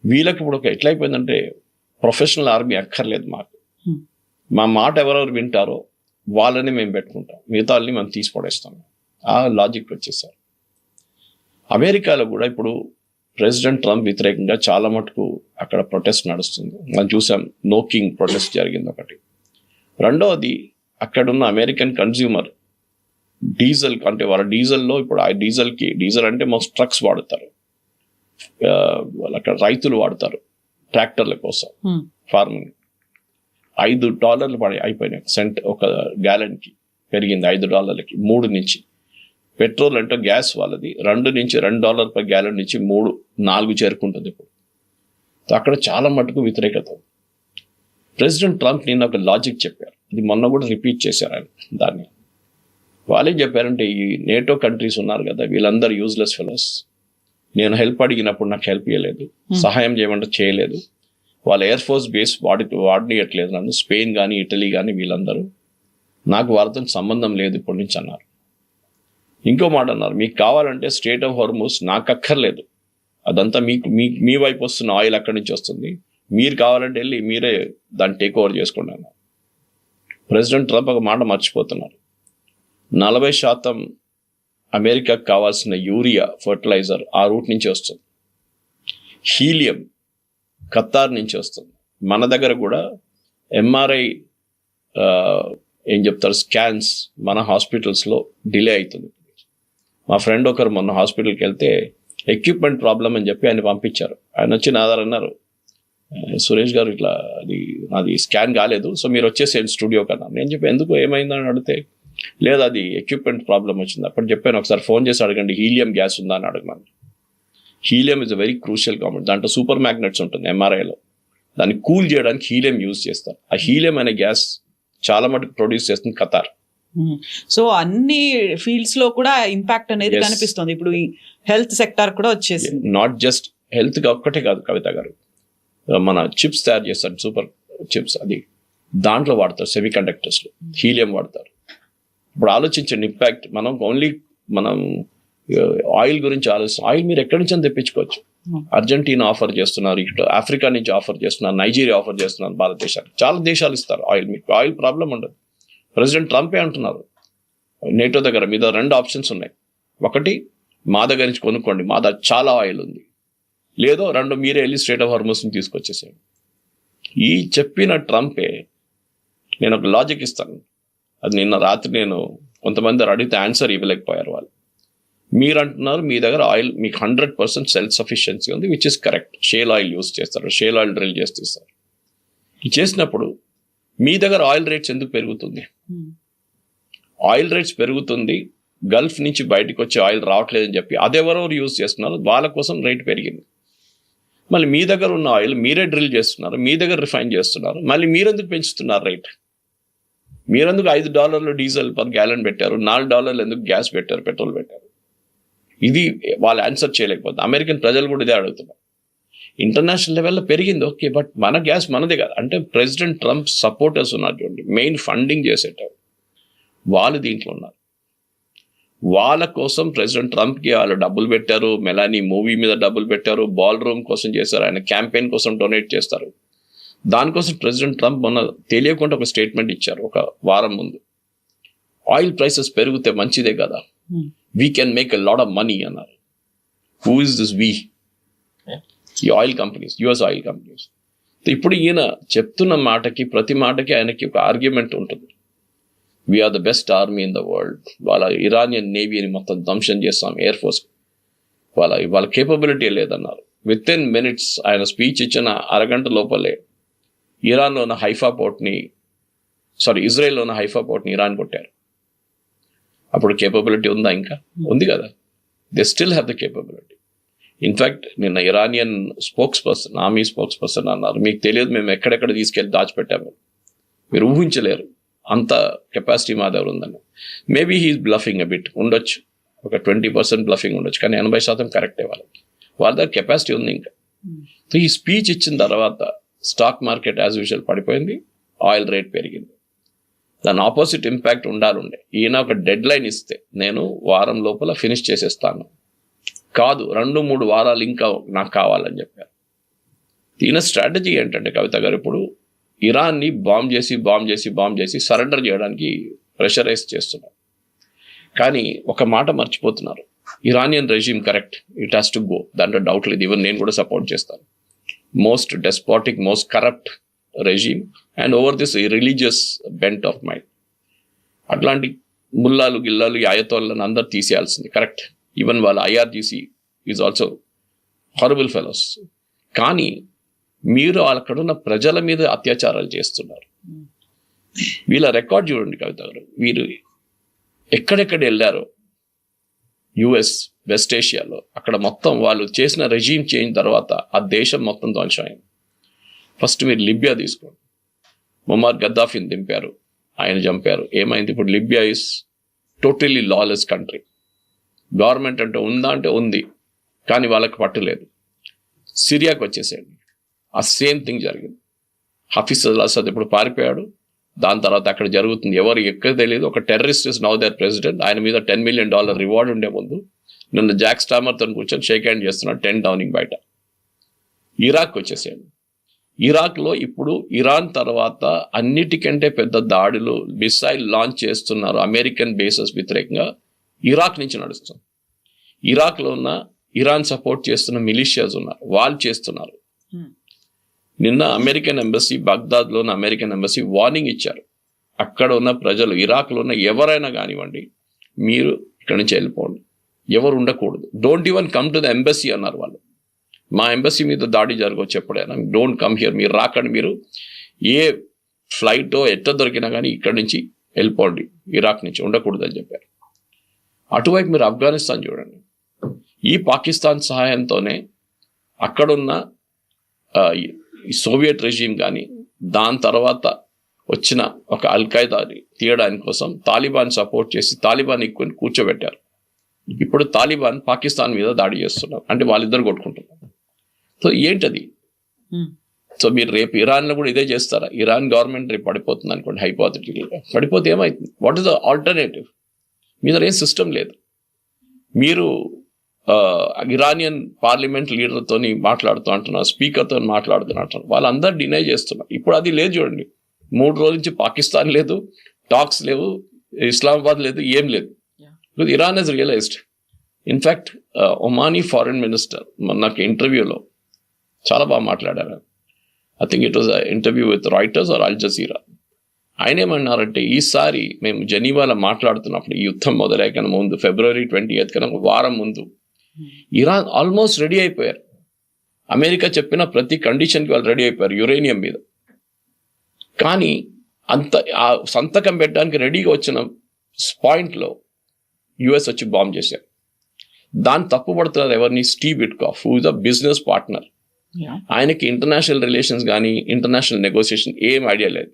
S2: వీళ్ళకి ఇప్పుడు ఎట్లయిపోయిందంటే, ప్రొఫెషనల్ ఆర్మీ అక్కర్లేదు మాకు, మా మాట ఎవరెవరు వింటారో వాళ్ళని మేము పెట్టుకుంటాం, మిగతా వాళ్ళని మేము తీసి పడేస్తాం. ఆ లాజిక్ వచ్చేసారు. అమెరికాలో కూడా ఇప్పుడు ప్రెసిడెంట్ ట్రంప్ వ్యతిరేకంగా చాలా మటుకు అక్కడ ప్రొటెస్ట్ నడుస్తుంది. మనం చూసాం, నో కింగ్ ప్రొటెస్ట్ జరిగింది ఒకటి. రెండవది, అక్కడున్న అమెరికన్ కన్జ్యూమర్ డీజిల్ అంటే వాళ్ళ డీజిల్లో ఇప్పుడు ఆ డీజిల్ అంటే మోస్ట్ ట్రక్స్ వాడతారు, అక్కడ రైతులు వాడతారు ట్రాక్టర్ల కోసం, ఫార్మింగ్. $5 అయిపోయినాయి సెంట్ ఒక గ్యాలన్కి, పెరిగింది $5కి 3 నుంచి. పెట్రోల్ అంటే గ్యాస్ వాళ్ళది $2 per గ్యాలన్ నుంచి 3-4 చేరుకుంటుంది ఇప్పుడు. అక్కడ చాలా మటుకు వ్యతిరేకత. ప్రెసిడెంట్ ట్రంప్ నిన్న ఒక లాజిక్ చెప్పారు, ఇది మొన్న కూడా రిపీట్ చేశారు ఆయన. దాన్ని వాళ్ళేం చెప్పారంటే, ఈ నేటో కంట్రీస్ ఉన్నారు కదా, వీళ్ళందరూ యూజ్లెస్ ఫెలోస్. నేను హెల్ప్ అడిగినప్పుడు నాకు హెల్ప్ చేయలేదు, సహాయం చేయమంటే చేయలేదు, వాళ్ళ ఎయిర్ ఫోర్స్ బేస్ వాడనియట్లేదు నన్ను, స్పెయిన్ కానీ ఇటలీ కానీ వీళ్ళందరూ, నాకు వాళ్ళతో సంబంధం లేదు ఇప్పటి నుంచి అన్నారు.
S4: ఇంకో మాట అన్నారు, మీకు కావాలంటే స్ట్రెయిట్ ఆఫ్ హార్మూజ్ నాకు అక్కర్లేదు, అదంతా మీకు మీ వైపు వస్తున్న ఆయిల్ అక్కడి నుంచి వస్తుంది, మీరు కావాలంటే వెళ్ళి మీరే దాన్ని టేక్ ఓవర్ చేసుకోండి అన్నారు. ప్రెసిడెంట్ ట్రంప్ ఒక మాట మర్చిపోతున్నారు. 40% అమెరికాకు కావాల్సిన యూరియా ఫర్టిలైజర్ ఆ రూట్ నుంచి వస్తుంది. హీలియం ఖతార్ నుంచి వస్తుంది. మన దగ్గర కూడా ఎంఆర్ఐ ఏం చెప్తారు స్కాన్స్ మన హాస్పిటల్స్లో డిలే అవుతుంది. మా ఫ్రెండ్ ఒకరు మొన్న హాస్పిటల్కి వెళ్తే ఎక్విప్మెంట్ ప్రాబ్లం అని చెప్పి ఆయన పంపించారు. ఆయన వచ్చి నా దగ్గర అన్నారు, సురేష్ గారు ఇట్లా అది స్కాన్ కాలేదు, సో మీరు వచ్చేసేయండి స్టూడియో కన్నా. నేను చెప్పి ఎందుకు ఏమైందని అడిగితే, లేదు అది ఎక్విప్మెంట్ ప్రాబ్లం వచ్చింది. అప్పుడు చెప్పాను, ఒకసారి ఫోన్ చేసి అడగండి హీలియం గ్యాస్ ఉందా అని అడగమని. Helium is a very crucial compound. దాంట్లో సూపర్ మ్యాగ్నెట్స్ ఉంటుంది ఎంఆర్ఐలో, దాన్ని కూల్ చేయడానికి హీలియం యూజ్ చేస్తారు. ఆ హీలియం అనే గ్యాస్ చాలా మటుకు ప్రొడ్యూస్ చేస్తుంది ఖతార్.
S3: సో అన్ని ఫీల్డ్స్ లో కూడా ఇంపాక్ట్ అనేది కనిపిస్తుంది. ఇప్పుడు ఈ హెల్త్ సెక్టార్ కూడా వచ్చేసింది.
S4: నాట్ జస్ట్ హెల్త్ ఒక్కటే కాదు కవిత గారు, మన చిప్స్ తయారు చేస్తారు, సూపర్ చిప్స్, అది దాంట్లో వాడతారు, సెమీ కండక్టర్స్లో హీలియం వాడతారు. ఇప్పుడు ఆలోచించండి ఇంపాక్ట్. మనం ఆయిల్ గురించి ఆయిల్ మీరు ఎక్కడి నుంచి తెప్పించుకోవచ్చు. అర్జెంటీనా ఆఫర్ చేస్తున్నారు, ఇటు ఆఫ్రికా నుంచి ఆఫర్ చేస్తున్నారు, నైజీరియా ఆఫర్ చేస్తున్నారు భారతదేశానికి. చాలా దేశాలు ఇస్తారు ఆయిల్, మీకు ఆయిల్ ప్రాబ్లం ఉండదు. ప్రెసిడెంట్ ట్రంపే అంటున్నారు నేటో దగ్గర మీద 2 ఆప్షన్స్ ఉన్నాయి. ఒకటి మా దగ్గర నుంచి కొనుక్కోండి, మా దగ్గర చాలా ఆయిల్ ఉంది, లేదో 2 మీరే వెళ్ళి స్ట్రెయిట్ ఆఫ్ హార్మూజ్ని తీసుకొచ్చేసేయండి. ఈ చెప్పిన ట్రంపే, నేను ఒక లాజిక్ ఇస్తాను, అది నిన్న రాత్రి నేను కొంతమంది అడిగితే ఆన్సర్ ఇవ్వలేకపోయారు వాళ్ళు. మీరు అంటున్నారు మీ దగ్గర ఆయిల్ మీకు 100% సెల్ఫ్ సఫిషియన్సీ ఉంది, which is correct. Shale oil use చేస్తారు, షేల్ ఆయిల్ డ్రిల్ చేస్తారు. ఇది చేసినప్పుడు మీ దగ్గర ఆయిల్ రేట్స్ ఎందుకు పెరుగుతుంది? ఆయిల్ రేట్స్ పెరుగుతుంది, గల్ఫ్ నుంచి బయటకు వచ్చే ఆయిల్ రావట్లేదని చెప్పి అదెవరెవరు యూజ్ చేస్తున్నారు, వాళ్ళ కోసం రేట్ పెరిగింది. మళ్ళీ మీ దగ్గర ఉన్న ఆయిల్ మీరే డ్రిల్ చేస్తున్నారు, మీ దగ్గర రిఫైన్ చేస్తున్నారు, మళ్ళీ మీరెందుకు పెంచుతున్నారు రేట్? మీరెందుకు $5 డీజిల్ పర్ గ్యాలన్ పెట్టారు, $4 ఎందుకు గ్యాస్ పెట్టారు, పెట్రోల్ పెట్టారు? ఇది వాళ్ళు ఆన్సర్ చేయలేకపోతే అమెరికన్ ప్రజలు కూడా ఇదే అడుగుతున్నారు. ఇంటర్నేషనల్ లెవెల్లో పెరిగింది ఓకే, బట్ మన గ్యాస్ మనదే కాదు. అంటే ప్రెసిడెంట్ ట్రంప్ సపోర్టర్స్ ఉన్నారు చూడండి, మెయిన్ ఫండింగ్ చేసేటప్పుడు వాళ్ళు దీంట్లో ఉన్నారు. వాళ్ళ కోసం ప్రెసిడెంట్ ట్రంప్కి వాళ్ళు డబ్బులు పెట్టారు, మెలానీ మూవీ మీద డబ్బులు పెట్టారు, బాల్ రూమ్ కోసం చేశారు, ఆయన క్యాంపెయిన్ కోసం డొనేట్ చేస్తారు. దానికోసం ప్రెసిడెంట్ ట్రంప్ మొన్న తెలియకుండా ఒక స్టేట్మెంట్ ఇచ్చారు ఒక వారం ముందు, ఆయిల్ ప్రైసెస్ పెరిగితే మంచిదే కదా, we can make a lot of money అన్నారు. Who is this we? ఈ oil companies, US oil companies. ఇప్పుడు ఈయన చెప్తున్న మాటకి ప్రతి మాటకి ఆయనకి ఒక ఆర్గ్యుమెంట్ ఉంటుంది. We're the best army in the world, వాళ్ళ ఇరానియన్ నేవీని మొత్తం ధ్వంసం చేస్తాం, ఎయిర్ ఫోర్స్ వాళ్ళ కేపబిలిటీ లేదన్నారు. విత్ ఇన్ మినిట్స్ ఆయన స్పీచ్ ఇచ్చిన అరగంట లోపలే ఇజ్రాయెల్లో ఉన్న హైఫా పోర్ట్ని ఇరాన్ కొట్టారు. అప్పుడు కేపబిలిటీ ఉందా? ఇంకా ఉంది కదా. They still have the capability. In fact నిన్న ఇరానియన్ ఆర్మీ స్పోక్స్ పర్సన్ అన్నారు, మీకు తెలియదు మేము ఎక్కడెక్కడ తీసుకెళ్ళి దాచిపెట్టాము, మీరు ఊహించలేరు అంత కెపాసిటీ మా దగ్గర ఉందని. Maybe he is bluffing a bit, ఉండొచ్చు, ఒక 20% బ్లఫింగ్ ఉండొచ్చు, కానీ 80% కరెక్టే. వాళ్ళ దగ్గర కెపాసిటీ ఉంది ఇంకా. సో ఈ స్పీచ్ ఇచ్చిన తర్వాత స్టాక్ మార్కెట్ యాజ్ యూజువల్ పడిపోయింది, ఆయిల్ రేట్ పెరిగింది. దాని ఆపోజిట్ ఇంపాక్ట్ ఉండాలండే. ఈయన ఒక డెడ్ లైన్ ఇస్తే నేను వారం లోపల ఫినిష్ చేసేస్తాను, కాదు 2-3 వారాలు ఇంకా నాకు కావాలని చెప్పారు. ఈయన స్ట్రాటజీ ఏంటంటే కవిత గారు, ఇప్పుడు ఇరాన్ని బాంబ్ చేసి సరెండర్ చేయడానికి ప్రెషరైజ్ చేస్తున్నారు. కానీ ఒక మాట మర్చిపోతున్నారు, Iranian resume correct, it has to go, దాంట్లో డౌట్ లేదు. ఈవెన్ నేను కూడా సపోర్ట్ చేస్తాను. Most despotic, most corrupt resume and over this religious bent of mind. అట్లాంటి ముల్లాలు గిల్లాలు ఆయతోళ్ళని అందరు తీసేయాల్సింది కరెక్ట్. ఈవెన్ వాళ్ళ IRGC is also horrible fellows. కానీ మీరు అక్కడ ఉన్న ప్రజల మీద అత్యాచారాలు చేస్తున్నారు. వీళ్ళ రికార్డ్ చూడండి కవిత గారు, వీరు ఎక్కడెక్కడ వెళ్ళారో యుఎస్, వెస్ట్ ఏషియాలో, అక్కడ మొత్తం వాళ్ళు చేసిన రెజీమ్ చేంజ్ తర్వాత ఆ దేశం మొత్తం ధ్వంసమైంది. ఫస్ట్ మీరు లిబియా తీసుకోండి, ముమ్మర్ గద్దాఫీని దింపారు, ఆయన చంపారు, ఏమైంది? ఇప్పుడు Libya is totally lawless country. Government అంటే ఉందా అంటే ఉంది, కానీ వాళ్ళకి పట్టులేదు. సిరియాకి వచ్చేసేయండి, ఆ సేమ్ థింగ్ జరిగింది. హఫీజ్ అల్ అసద్ ఇప్పుడు పారిపోయాడు, దాని తర్వాత అక్కడ జరుగుతుంది ఎవరు ఎక్కడ తెలియదు. ఒక terrorist is now their president. ఆయన మీద $10 million రివార్డ్ ఉండే ముందు నిన్న జాక్ స్టామర్తో కూర్చొని షేక్ హ్యాండ్ చేస్తున్నాడు 10 Downing బయట. ఇరాక్ వచ్చేసాడు. ఇరాక్లో ఇప్పుడు ఇరాన్ తర్వాత అన్నిటికంటే పెద్ద దాడులు మిసైల్ లాంచ్ చేస్తున్నారు అమెరికన్ బేసెస్ వ్యతిరేకంగా ఇరాక్ నుంచి నడుస్తుంది. ఇరాక్లో ఉన్న ఇరాన్ సపోర్ట్ చేస్తున్న మిలిషియాస్ ఉన్నారు, వాళ్ళు చేస్తున్నారు. నిన్న అమెరికన్ ఎంబసీ, బగ్దాద్లో ఉన్న అమెరికన్ ఎంబసీ వార్నింగ్ ఇచ్చారు. అక్కడ ఉన్న ప్రజలు, ఇరాక్లో ఉన్న ఎవరైనా కానివ్వండి, మీరు ఇక్కడి నుంచి వెళ్ళిపోండి, ఎవరు ఉండకూడదు, don't even come to the embassy అన్నారు వాళ్ళు. మా ఎంబసీ మీద దాడి జరగవచ్చు ఎప్పుడైనా, డోంట్ కమ్ హియర్, మీరు రాకండి, మీరు ఏ ఫ్లైటో ఎట్ట దొరికినా కానీ ఇక్కడి నుంచి వెళ్ళిపోండి, ఇరాక్ నుంచి ఉండకూడదు అని చెప్పారు. అటువైపు మీరు ఆఫ్ఘనిస్తాన్ చూడండి. ఈ పాకిస్తాన్ సహాయంతోనే అక్కడున్న ఈ సోవియట్ రెజీమ్ కానీ దాని తర్వాత వచ్చిన ఒక అల్ఖైదాని తీయడానికి కోసం తాలిబాన్ సపోర్ట్ చేసి తాలిబాన్ ఎక్కువ కూర్చోబెట్టారు. ఇప్పుడు తాలిబాన్ పాకిస్తాన్ మీద దాడి చేస్తున్నారు, అంటే వాళ్ళిద్దరు కొట్టుకుంటున్నారు. సో ఏంటది? సో మీరు రేపు ఇరాన్లో కూడా ఇదే చేస్తారా? ఇరాన్ గవర్నమెంట్ రేపు పడిపోతుంది అనుకోండి, హైపోథెటికల్గా పడిపోతే ఏమవుతుంది? What is the alternative? మీ దగ్గర ఏం సిస్టమ్ లేదు. మీరు ఇరానియన్ పార్లమెంట్ లీడర్తో మాట్లాడుతూ అంటున్నారు, స్పీకర్తో మాట్లాడుతున్నారు, వాళ్ళందరూ డినై చేస్తున్నారు. ఇప్పుడు అది లేదు చూడండి. 3 రోజుల నుంచి పాకిస్తాన్ లేదు, టాక్స్ లేవు, ఇస్లామాబాద్ లేదు, ఏం లేదు. Iran has realised. In fact Omani foreign minister నాకు ఇంటర్వ్యూలో చాలా బాగా మాట్లాడారు. I think it was interview with Reuters or Al Jazeera. ఆయన ఏమన్నారంటే, ఈసారి మేము జెనీవాలో మాట్లాడుతున్నప్పుడు ఈ యుద్ధం మొదలయ్యాక ముందు February 20th కన్నా వారం ముందు ఇరాన్ ఆల్మోస్ట్ రెడీ అయిపోయారు. అమెరికా చెప్పిన ప్రతి కండిషన్కి వాళ్ళు రెడీ అయిపోయారు యురేనియం మీద. కానీ అంత ఆ సంతకం పెట్టడానికి రెడీగా వచ్చిన పాయింట్లో యుఎస్ వచ్చి బాంబ్ చేశారు. దాన్ని తప్పుపడుతున్నారు ఎవరిని? Steve Witkoff, who is a business partner. ఆయనకి ఇంటర్నేషనల్ రిలేషన్స్ కానీ ఇంటర్నేషనల్ నెగోసియేషన్ ఏం ఐడియా లేదు.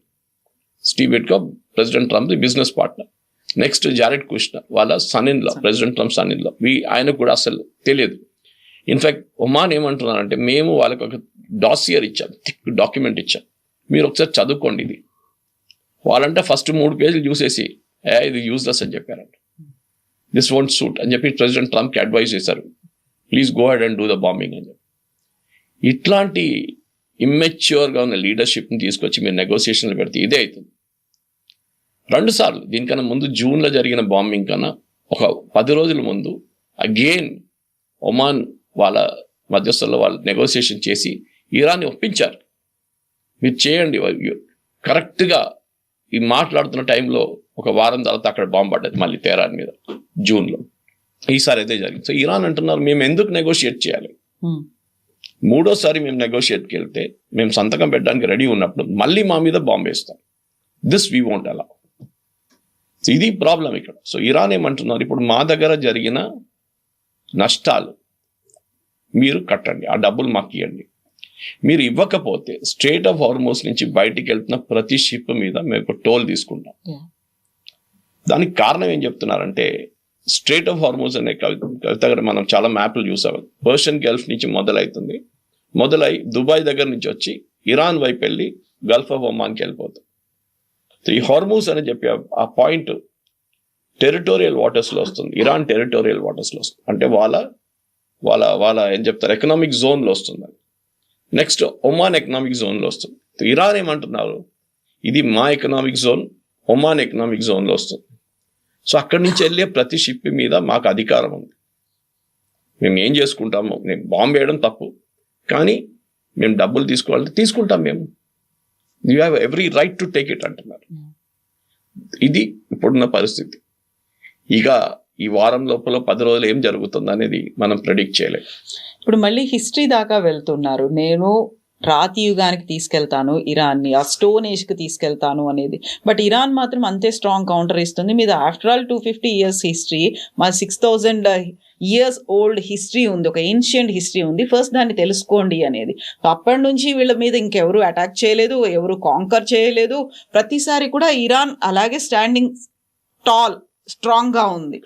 S4: Steve Witkoff president Trump business partner. Next Jared Kushner, వాళ్ళ son in law, president Trump son in law. ఆయనకు కూడా అసలు తెలియదు. ఇన్ఫ్యాక్ట్ ఒమాన్ ఏమంటున్నారంటే, మేము వాళ్ళకి ఒక డాసియర్ ఇచ్చాం, థిక్ డాక్యుమెంట్ ఇచ్చాం, మీరు ఒకసారి చదువుకోండి ఇది. వాళ్ళంటే ఫస్ట్ 3 పేజీలు చూసేసి ఇది యూజ్లెస్ అని చెప్పారంట. దిస్ వోంట్ సూట్ అని చెప్పి ప్రెసిడెంట్ ట్రంప్కి అడ్వైజ్ చేశారు, please go head and do the bombing అని చెప్పి. ఇట్లాంటి ఇమ్మెచ్యూర్గా ఉన్న లీడర్షిప్ని తీసుకొచ్చి మీరు నెగోసియేషన్లు పెడితే ఇదే అవుతుంది. 2 సార్లు, దీనికన్నా ముందు జూన్లో జరిగిన బాంబింగ్ కన్నా ఒక 10 రోజుల ముందు అగైన్ ఒమాన్ వాళ్ళ మధ్యస్థుల్లో వాళ్ళు నెగోసియేషన్ చేసి ఇరాన్ని ఒప్పించారు, మీరు చేయండి. కరెక్ట్గా ఈ మాట్లాడుతున్న టైంలో ఒక వారం తర్వాత అక్కడ బాంబు పడ్డది మళ్ళీ తెహరాన్ మీద జూన్లో. ఈసారి అయితే జరిగింది. సో ఇరాన్ అంటున్నారు, మేము ఎందుకు నెగోషియేట్ చేయాలి? 3వ సారి మేము నెగోషియేట్కి వెళ్తే మేము సంతకం పెట్టడానికి రెడీ ఉన్నప్పుడు మళ్ళీ మా మీద బాంబు వేస్తాం. దిస్ వీ వోంట్ అలా. ఇది ప్రాబ్లం ఇక్కడ. సో ఇరాన్ ఏమంటున్నారు, ఇప్పుడు మా దగ్గర జరిగిన నష్టాలు మీరు కట్టండి, ఆ డబ్బులు మాకు ఇవ్వండి. మీరు ఇవ్వకపోతే స్ట్రేట్ ఆఫ్ హార్మోస్ నుంచి బయటికి వెళ్తున్న ప్రతి షిప్ మీద మేము టోల్ తీసుకుంటాం. దానికి కారణం ఏం చెప్తున్నారంటే, స్ట్రేట్ ఆఫ్ హార్మోస్ అనే కవిత మనం చాలా మ్యాప్లు చూసాము. పర్షియన్ గల్ఫ్ నుంచి మొదలై దుబాయ్ దగ్గర నుంచి వచ్చి ఇరాన్ వైపు వెళ్ళి గల్ఫ్ ఆఫ్ ఒమాన్కి వెళ్ళిపోతుంది. సో ఈ హార్మోస్ అని చెప్పి ఆ పాయింట్ టెరిటోరియల్ వాటర్స్లో వస్తుంది, ఇరాన్ టెరిటోరియల్ వాటర్స్లో వస్తుంది. అంటే వాళ్ళ ఏం చెప్తారు, ఎకనామిక్ జోన్లో వస్తుంది. నెక్స్ట్ ఒమాన్ ఎకనామిక్ జోన్లో వస్తుంది. ఇరాన్ ఏమంటున్నారు, ఇది మా ఎకనామిక్ జోన్, ఒమాన్ ఎకనామిక్ జోన్లో వస్తుంది. సో అక్కడి నుంచి వెళ్ళే ప్రతి షిప్ మీద మాకు అధికారం ఉంది. మేము ఏం చేసుకుంటాము, మేము బాంబు వేయడం తప్పు, కానీ మేము డబ్బులు తీసుకోవాలంటే తీసుకుంటాం, మేము you have every right to take it అంటున్నారు. ఇది ఇప్పుడున్న పరిస్థితి. ఇక ఈ వారం లోపల 10 రోజులు ఏం జరుగుతుంది అనేది మనం ప్రెడిక్ట్ చేయలేము.
S3: ఇప్పుడు మళ్ళీ హిస్టరీ దాకా వెళ్తున్నారు. నేను రాతి యుగానికి తీసుకెళ్తాను ఇరాన్ని, ఆ స్టోన్ ఏజ్కి తీసుకెళ్తాను అనేది. బట్ ఇరాన్ మాత్రం అంతే స్ట్రాంగ్ కౌంటర్ ఇస్తుంది. మీద ఆఫ్టర్ ఆల్ 250 years హిస్టరీ, మా 6000 years ఓల్డ్ హిస్టరీ ఉంది, ఒక ఏన్షియంట్ హిస్టరీ ఉంది, ఫస్ట్ దాన్ని తెలుసుకోండి అనేది. అప్పటి నుంచి వీళ్ళ మీద ఇంకెవరు అటాక్ చేయలేదు, ఎవరు కాంకర్ చేయలేదు. ప్రతిసారి కూడా ఇరాన్ అలాగే స్టాండింగ్ టాల్, స్ట్రాంగ్గా ఉంది.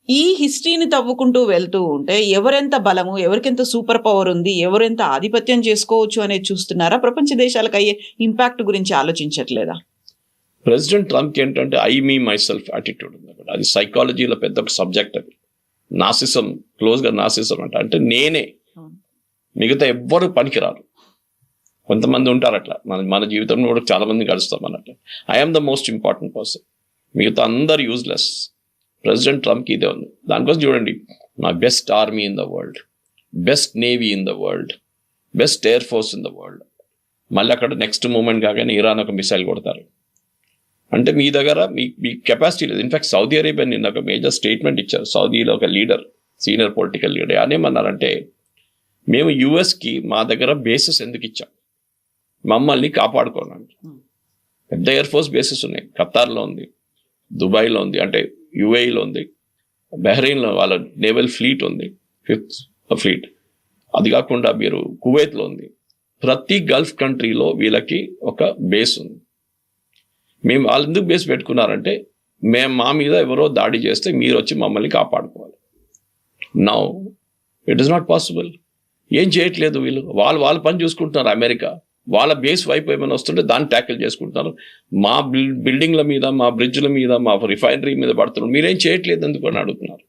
S3: ఈ హిస్టరీని తవ్వుకుంటూ వెళ్తూ ఉంటే ఎవరెంత బలము, ఎవరికెంత సూపర్ పవర్ ఉంది, ఎవరెంత ఆధిపత్యం చేసుకోవచ్చు అనేది చూస్తున్నారా? ప్రపంచ దేశాలకు అయ్యే ఇంపాక్ట్ గురించి ఆలోచించట్లేదా?
S4: ప్రెసిడెంట్ ట్రంప్కి ఏంటంటే I me my self attitude ఉంది అక్కడ. అది సైకాలజీలో పెద్ద ఒక సబ్జెక్ట్. అది నాసిసం, క్లోజ్గా నాసిసం అంటే నేనే, మిగతా ఎవ్వరు పనికిరారు. కొంతమంది ఉంటారు అట్లా, మన జీవితంలో కూడా చాలా మంది కలుస్తాం అన్నట్టు. I'm the most important person, మిగతా అందరు యూజ్లెస్. ప్రెసిడెంట్ ట్రంప్కి ఇదే ఉంది. దానికోసం చూడండి, నా best army in the world, best navy in the world, best air force in the world. మళ్ళీ అక్కడ నెక్స్ట్ మూమెంట్ కాగానే ఇరాన్ ఒక మిసైల్ కొడతారు. అంటే మీ దగ్గర మీ కెపాసిటీ లేదు. ఇన్ఫాక్ట్ సౌదీ అరేబియా నిన్న ఒక మేజర్ స్టేట్మెంట్ ఇచ్చారు. సౌదీలో ఒక లీడర్, సీనియర్ పొలిటికల్ లీడర్, అనేమన్నారంటే మేము యుఎస్కి మా దగ్గర బేసెస్ ఎందుకు ఇచ్చాం, మమ్మల్ని కాపాడుకోనండి. పెద్ద ఎయిర్ ఫోర్స్ బేసెస్ ఉన్నాయి. ఖతార్లో ఉంది, దుబాయ్లో ఉంది, అంటే యుఏఈలో ఉంది, బహ్రెయిన్లో వాళ్ళ నేవల్ ఫ్లీట్ ఉంది, 5th ఫ్లీట్. అది కాకుండా మీరు కువైత్లో ఉంది. ప్రతి గల్ఫ్ కంట్రీలో వీళ్ళకి ఒక బేస్ ఉంది. మేము వాళ్ళు ఎందుకు బేస్ పెట్టుకున్నారంటే మా మీద ఎవరో దాడి చేస్తే మీరు వచ్చి మమ్మల్ని కాపాడుకోవాలి. Now it is not possible. ఏం చేయట్లేదు వీళ్ళు, వాళ్ళ పని చూసుకుంటున్నారు. అమెరికా వాళ్ళ బేస్ వైపు ఏమైనా వస్తుంటే దాన్ని ట్యాకిల్ చేసుకుంటున్నారు. మా బిల్డింగ్ల మీద, మా బ్రిడ్జ్ల మీద, మా రిఫైనరీ మీద పడుతున్నారు. మీరేం చేయట్లేదు ఎందుకు అని అడుగుతున్నారు.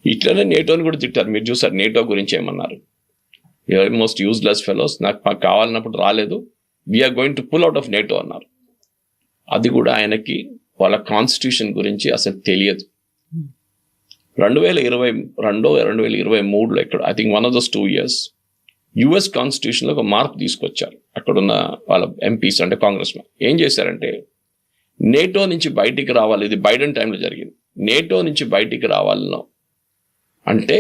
S4: ఇట్లనే నేటోని కూడా తిట్టారు. మీరు చూసారు నేటో గురించి ఏమన్నారు, మోస్ట్ యూజ్లెస్ ఫెలోస్, నాకు కావాలన్నప్పుడు రాలేదు, we're going to pull out of NATO అన్నారు. అది కూడా ఆయనకి వాళ్ళ కాన్స్టిట్యూషన్ గురించి అసలు తెలియదు. 2022, 2023లో ఇక్కడ I think one of those 2 years US కాన్స్టిట్యూషన్లో ఒక మార్పు తీసుకొచ్చారు. అక్కడున్న వాళ్ళ ఎంపీస్, అంటే కాంగ్రెస్ మ్యాన్ ఏం చేశారంటే, నేటో నుంచి బయటికి రావాలి, ఇది బైడెన్ టైంలో జరిగింది, నేటో నుంచి బయటికి రావాలనో అంటే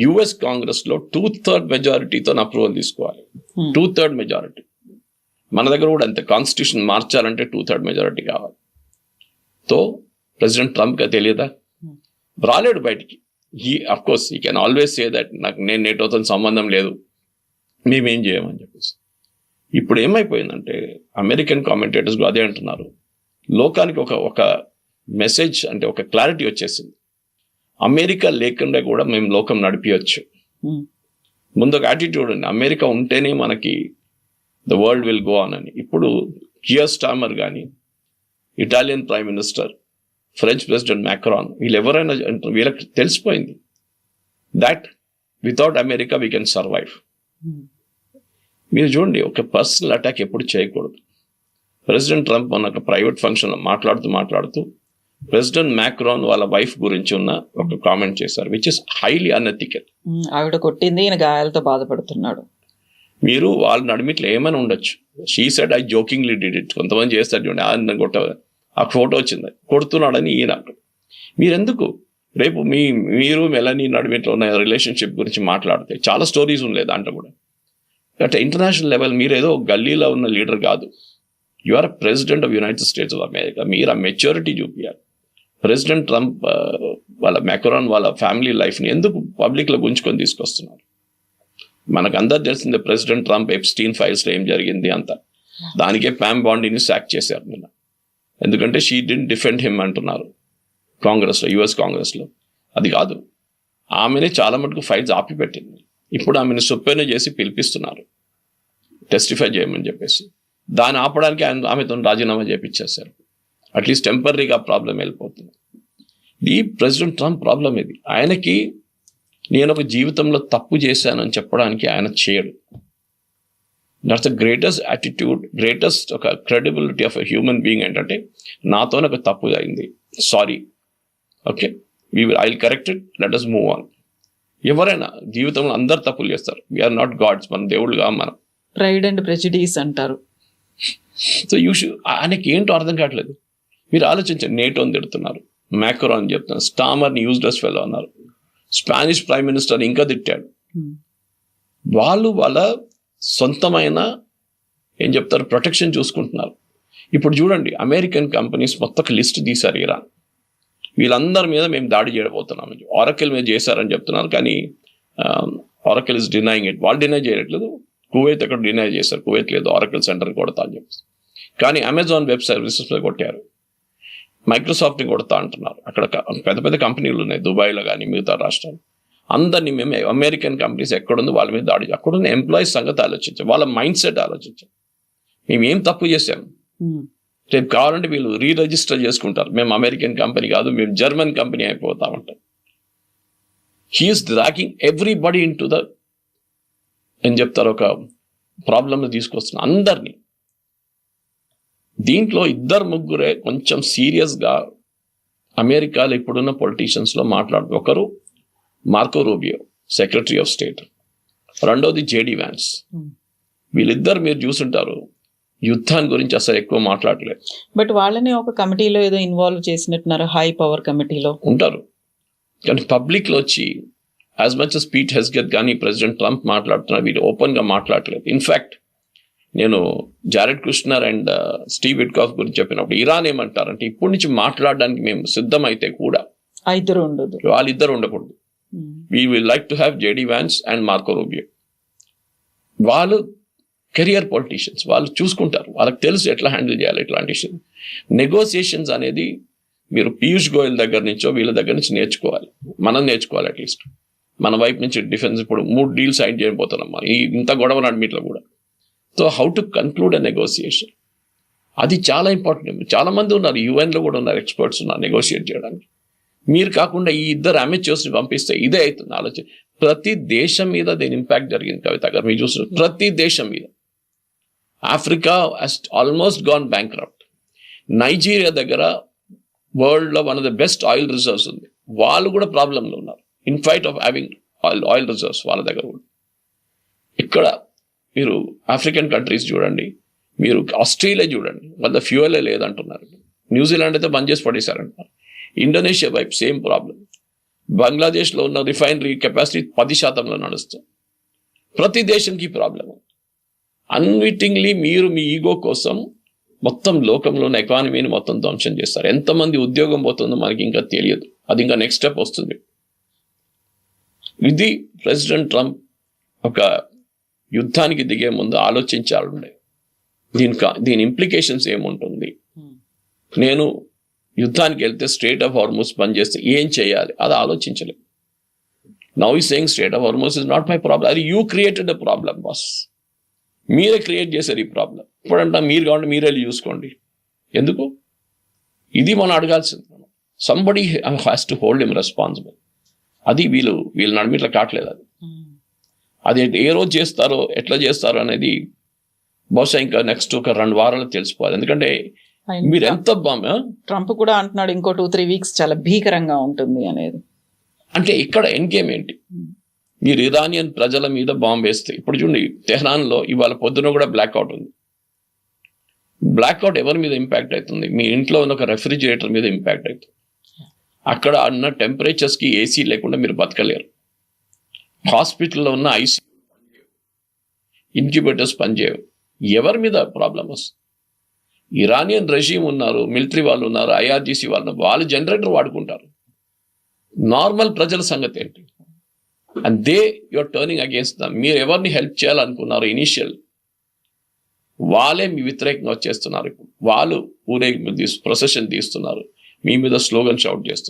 S4: యుఎస్ కాంగ్రెస్లో 2/3 మెజారిటీతో అప్రూవల్ తీసుకోవాలి. 2/3 మెజారిటీ. మన దగ్గర కూడా అంతే, కాన్స్టిట్యూషన్ మార్చాలంటే 2/3 మెజారిటీ కావాలి. తో ప్రెసిడెంట్ ట్రంప్కి అది తెలియదా, రాలేడు బయటికి. అఫ్ కోర్స్ ఈ కెన్ ఆల్వేస్ సే దట్ నేను నేటోతో సంబంధం లేదు, మేమేం చేయమని చెప్పేసి. ఇప్పుడు ఏమైపోయిందంటే అమెరికన్ కామెంటేటర్స్ అదే అంటున్నారు, లోకానికి ఒక మెసేజ్, అంటే ఒక క్లారిటీ వచ్చేసింది. అమెరికా లేకుండా కూడా మేము లోకం నడిపించచ్చు. ముందు ఒక యాటిట్యూడ్ ఉంది, అమెరికా ఉంటేనే మనకి the world will go on అని. ఇప్పుడు కియర్ స్టార్మర్ కానీ, Italian prime minister, French president Macron, వీళ్ళు ఎవరైనా వీళ్ళకి తెలిసిపోయింది that without America we can survive. మీరు చూడండి, ఒక పర్సనల్ అటాక్ ఎప్పుడు చేయకూడదు. ప్రెసిడెంట్ ట్రంప్ మన ఒక ప్రైవేట్ ఫంక్షన్లో మాట్లాడుతూ ప్రెసిడెంట్ మ్యాక్రాన్ వాళ్ళ వైఫ్ గురించి ఉన్న ఒక కామెంట్ చేశారు, విచ్ ఇస్ హైలీ అన్ఎథికల్. ఆవిడ
S3: కొట్టింది, ఈయన గాయాలతో బాధపడుతున్నాడు.
S4: మీరు వాళ్ళ నడిమిట్లో ఏమైనా ఉండొచ్చు. She said I జోకింగ్లీ did it. కొంతమంది చేస్తారు చూడండి, ఆయన కొట్ట, ఆ ఫోటో వచ్చింది, కొడుతున్నాడని ఈయన. మీరెందుకు రేపు మీరు మెలనీ నడిమిట్లో ఉన్న రిలేషన్షిప్ గురించి మాట్లాడితే చాలా స్టోరీస్ ఉన్నాయి దాంట్లో కూడా. అంటే ఇంటర్నేషనల్ లెవెల్ మీరు ఏదో గల్లీలో ఉన్న లీడర్ కాదు, you are president of United States of America. మీరు ఆ మెచ్యూరిటీ చూపించాలి. ప్రెసిడెంట్ ట్రంప్ వాళ్ళ మ్యాక్రాన్ వాళ్ళ ఫ్యామిలీ లైఫ్ని ఎందుకు పబ్లిక్లో గుంజుకొని తీసుకొస్తున్నారు? మనకు అందరు తెలిసిందే ప్రెసిడెంట్ ట్రంప్ ఎప్స్టీన్ ఫైల్స్లో ఏం జరిగింది అంతా. దానికే ప్యామ్ బాండీని సాక్ చేశారు నిన్న, ఎందుకంటే షీ డిడ్ంట్ డిఫెండ్ హిమ్ అంటున్నారు కాంగ్రెస్లో, యుఎస్ కాంగ్రెస్లో. అది కాదు, ఆమెనే చాలా మటుకు ఫైల్స్ ఆపిపెట్టింది. ఇప్పుడు ఆమెను సుప్రీం చేసి పిలిపిస్తున్నారు టెస్టిఫై చేయమని చెప్పేసి. దాన్ని ఆపడానికి ఆమెతో రాజీనామా చేయించేశారు. అట్లీస్ట్ టెంపరీగా ప్రాబ్లం వెళ్ళిపోతుంది. ఈ ప్రెసిడెంట్ ట్రంప్ ప్రాబ్లం ఇది. ఆయనకి నేను ఒక జీవితంలో తప్పు చేశానని చెప్పడానికి ఆయన చేయడు. That's the greatest attitude, greatest ఒక credibility of a human being ఏంటంటే, నాతోనే ఒక తప్పు అయింది, sorry, okay, I will correct it, let us move on. ఎవరైనా జీవితంలో అందరు తప్పులు చేస్తారు. వీఆర్ నాట్ గాడ్స్, మన దేవుళ్ళుగా మనం.
S3: ప్రైడ్ అండ్ ప్రెజుడిస్ అంటారు.
S4: సో ఆయనకి ఏంటో అర్థం కావట్లేదు. మీరు ఆలోచించండి, నేటోని తిడుతున్నారు, మ్యాక్రాన్ చెప్తున్నారు, స్టామర్ని యూజ్లెస్ ఫెలో అన్నారు, స్పానిష్ ప్రైమ్ మినిస్టర్ ఇంకా తిట్టాడు. వాళ్ళు వాళ్ళ సొంతమైన ఏం చెప్తారు ప్రొటెక్షన్ చూసుకుంటున్నారు. ఇప్పుడు చూడండి, అమెరికన్ కంపెనీస్ మొత్తం లిస్ట్ తీశారు ఇరాన్. వీళ్ళందరి మీద మేము దాడి చేయబోతున్నాం. ఆరకిల్ మీద చేశారని చెప్తున్నారు, కానీ ఆరకిల్ ఇస్ డినైయింగ్ ఇట్. వాళ్ళు డినై చేయట్లేదు. కువైత్ అక్కడ డినై చేశారు, కువైత్ లేదు, ఆరకిల్ సెంటర్ కొడతా అని చెప్పి. కానీ అమెజాన్ వెబ్ సర్వీసెస్ మీద కొట్టారు. మైక్రోసాఫ్ట్ని కొడతా అంటున్నారు. అక్కడ పెద్ద పెద్ద కంపెనీలు ఉన్నాయి, దుబాయ్లో కానీ మిగతా రాష్ట్రాలు. అందరినీ మేము అమెరికన్ కంపెనీస్ ఎక్కడుందో వాళ్ళ మీద దాడి, అక్కడున్న ఎంప్లాయీస్ సంగతి ఆలోచించాం, వాళ్ళ మైండ్ సెట్ ఆలోచించాం. మేము ఏం తప్పు చేశాం రేపు కావాలంటే వీళ్ళు రిజిస్టర్ చేసుకుంటారు, మేము అమెరికన్ కంపెనీ కాదు, మేము జర్మన్ కంపెనీ అయిపోతామంటారు. He is dragging everybody into the ఏం చెప్తారు, ఒక ప్రాబ్లమ్ తీసుకొస్తున్నారు అందరినీ. దీంట్లో ఇద్దరు ముగ్గురే కొంచెం సీరియస్గా అమెరికాలో ఇప్పుడున్న పొలిటీషియన్స్లో మాట్లాడుతూ, ఒకరు Marco Rubio, secretary of state, రెండోది జేడీ వ్యాన్స్. వీళ్ళిద్దరు మీరు చూసుంటారు యుద్ధాన్ని గురించి అసలు ఎక్కువ మాట్లాడలేదు.
S3: బట్ వాళ్ళని ఒక కమిటీలో ఏదో ఇన్వాల్వ్ చేసినట్టున్నారు, హై పవర్ కమిటీలో
S4: ఉంటారు. కానీ పబ్లిక్లో వచ్చి యాజ్ మచ్ as పీట్ హెస్గెత్ కానీ ప్రెసిడెంట్ ట్రంప్ మాట్లాడుతున్నారు, వీళ్ళు ఓపెన్గా మాట్లాడలేదు. ఇన్ఫ్యాక్ట్ నేను Jared Kushner and Steve Witkoff గురించి చెప్పినప్పుడు ఇరాన్ ఏమంటారంటే, ఇప్పటి నుంచి మాట్లాడడానికి మేము సిద్ధమైతే కూడా వాళ్ళిద్దరు ఉండకూడదు. We will like to have JD wands and Marco Rubio. వాళ్ళు కెరియర్ పొలిటీషియన్స్, వాళ్ళు చూసుకుంటారు, వాళ్ళకి తెలుసు ఎట్లా హ్యాండిల్ చేయాలి ఇట్లాంటి ఇష్యూ. నెగోసియేషన్స్ అనేది మీరు పీయూష్ గోయల్ దగ్గర నుంచో వీళ్ళ దగ్గర నుంచి నేర్చుకోవాలి, మనం నేర్చుకోవాలి. అట్లీస్ట్ మన వైపు నుంచి డిఫెన్స్ ఇప్పుడు 3 డీల్స్ సైన్ చేయబోతున్నాం మనం, ఇంత గొడవ నడిమిట్లో కూడా. So how to conclude a negotiation, అది చాలా ఇంపార్టెంట్. చాలా మంది ఉన్నారు, యుఎన్లో కూడా ఉన్నారు, ఎక్స్పర్ట్స్ ఉన్నారు నెగోషియేట్ చేయడానికి. మీరు కాకుండా ఈ ఇద్దరు అమెచ్యూర్స్ని పంపిస్తే ఇదే అవుతుంది ఆలోచన. ప్రతి దేశం మీద దీని ఇంపాక్ట్ జరిగింది కవిత గారు, మీరు చూస్తున్నారు ప్రతి దేశం మీద. Africa has almost gone bankrupt. Nigeria దగ్గర వరల్డ్లో one of the best oil reserves ఉంది, వాళ్ళు కూడా ప్రాబ్లంలో ఉన్నారు in fight of having oil reserves వాళ్ళ దగ్గర కూడా. ఇక్కడ మీరు ఆఫ్రికన్ కంట్రీస్ చూడండి, మీరు ఆస్ట్రేలియా చూడండి, వాళ్ళ ఫ్యూయలే లేదంటున్నారు. న్యూజిలాండ్ అయితే బంద్ చేసి పడేశారంటున్నారు. ఇండోనేషియా వైపు సేమ్ ప్రాబ్లం. బంగ్లాదేశ్లో ఉన్న రిఫైనరీ కెపాసిటీ 10% నడుస్తుంది. ప్రతి దేశంకి ప్రాబ్లం. అన్విటింగ్లీ మీరు మీ ఈగో కోసం మొత్తం లోకంలో ఉన్న ఎకానమీని మొత్తం ధ్వంసం చేస్తారు. ఎంతమంది ఉద్యోగం పోతుందో మనకి ఇంకా తెలియదు, అది ఇంకా నెక్స్ట్ స్టెప్ వస్తుంది. ఇది ప్రెసిడెంట్ ట్రంప్ ఒక యుద్ధానికి దిగే ముందు ఆలోచించాలండి, దీని ఇంప్లికేషన్స్ ఏముంటుంది. నేను యుద్ధానికి వెళ్తే స్ట్రేట్ ఆఫ్ హార్మోస్ బంద్ చేస్తే ఏం చేయాలి అది ఆలోచించలేదు. Now he saying strait of Hormuz is not my problem, అది you created the problem boss, మీరే క్రియేట్ చేశారు ఈ ప్రాబ్లం. ఇప్పుడంటే మీరు కావాలంటే మీరే వెళ్ళి చూసుకోండి. ఎందుకు ఇది మనం అడగాల్సింది. Somebody has to hold him responsible. అది వీళ్ళు నడిమిట్లా కావట్లేదు. అది ఏ రోజు చేస్తారో ఎట్లా చేస్తారో అనేది బహుశా ఇంకా నెక్స్ట్ ఒక 2 వారాలు తెలిసిపోవాలి. ఎందుకంటే మీరు ఎంత
S3: ట్రంప్ కూడా అంటున్నాడు ఇంకో 2-3 వీక్స్ చాలా భీకరంగా ఉంటుంది అనేది.
S4: అంటే ఇక్కడ ఎండ్ గేమ్ ఏంటి? మీరు ఇరానియన్ ప్రజల మీద బాంబు వేస్తే, ఇప్పుడు చూడండి తెహ్రాన్లో ఇవాళ పొద్దున కూడా బ్లాక్అవుట్ ఉంది. బ్లాక్అవుట్ ఎవరి మీద ఇంపాక్ట్ అవుతుంది? మీ ఇంట్లో ఉన్న ఒక రెఫ్రిజిరేటర్ మీద ఇంపాక్ట్ అవుతుంది. అక్కడ ఉన్న టెంపరేచర్స్కి ఏసీ లేకుండా మీరు బతకలేరు. హాస్పిటల్లో ఉన్న ఐసీ ఇంక్యుబేటర్స్ పనిచేయవు. ఎవరి మీద ప్రాబ్లం వస్తుంది? ఇరానియన్ రెజీమ్ ఉన్నారు, మిలిటరీ వాళ్ళు ఉన్నారు, ఐఆర్జీసీ వాళ్ళు జనరేటర్ వాడుకుంటారు. నార్మల్ ప్రజల సంగతి ఏంటి? And you're turning against them. మీరు ఎవరిని హెల్ప్ చేయాలనుకున్నారు ఇనీషియల్, వాళ్ళే మీ వ్యతిరేకంగా వచ్చేస్తున్నారు. ఇప్పుడు వాళ్ళు ఊరేగింపు ప్రొసెషన్ తీస్తున్నారు, మీ మీద స్లోగన్ షౌట్ చేస్తున్నారు.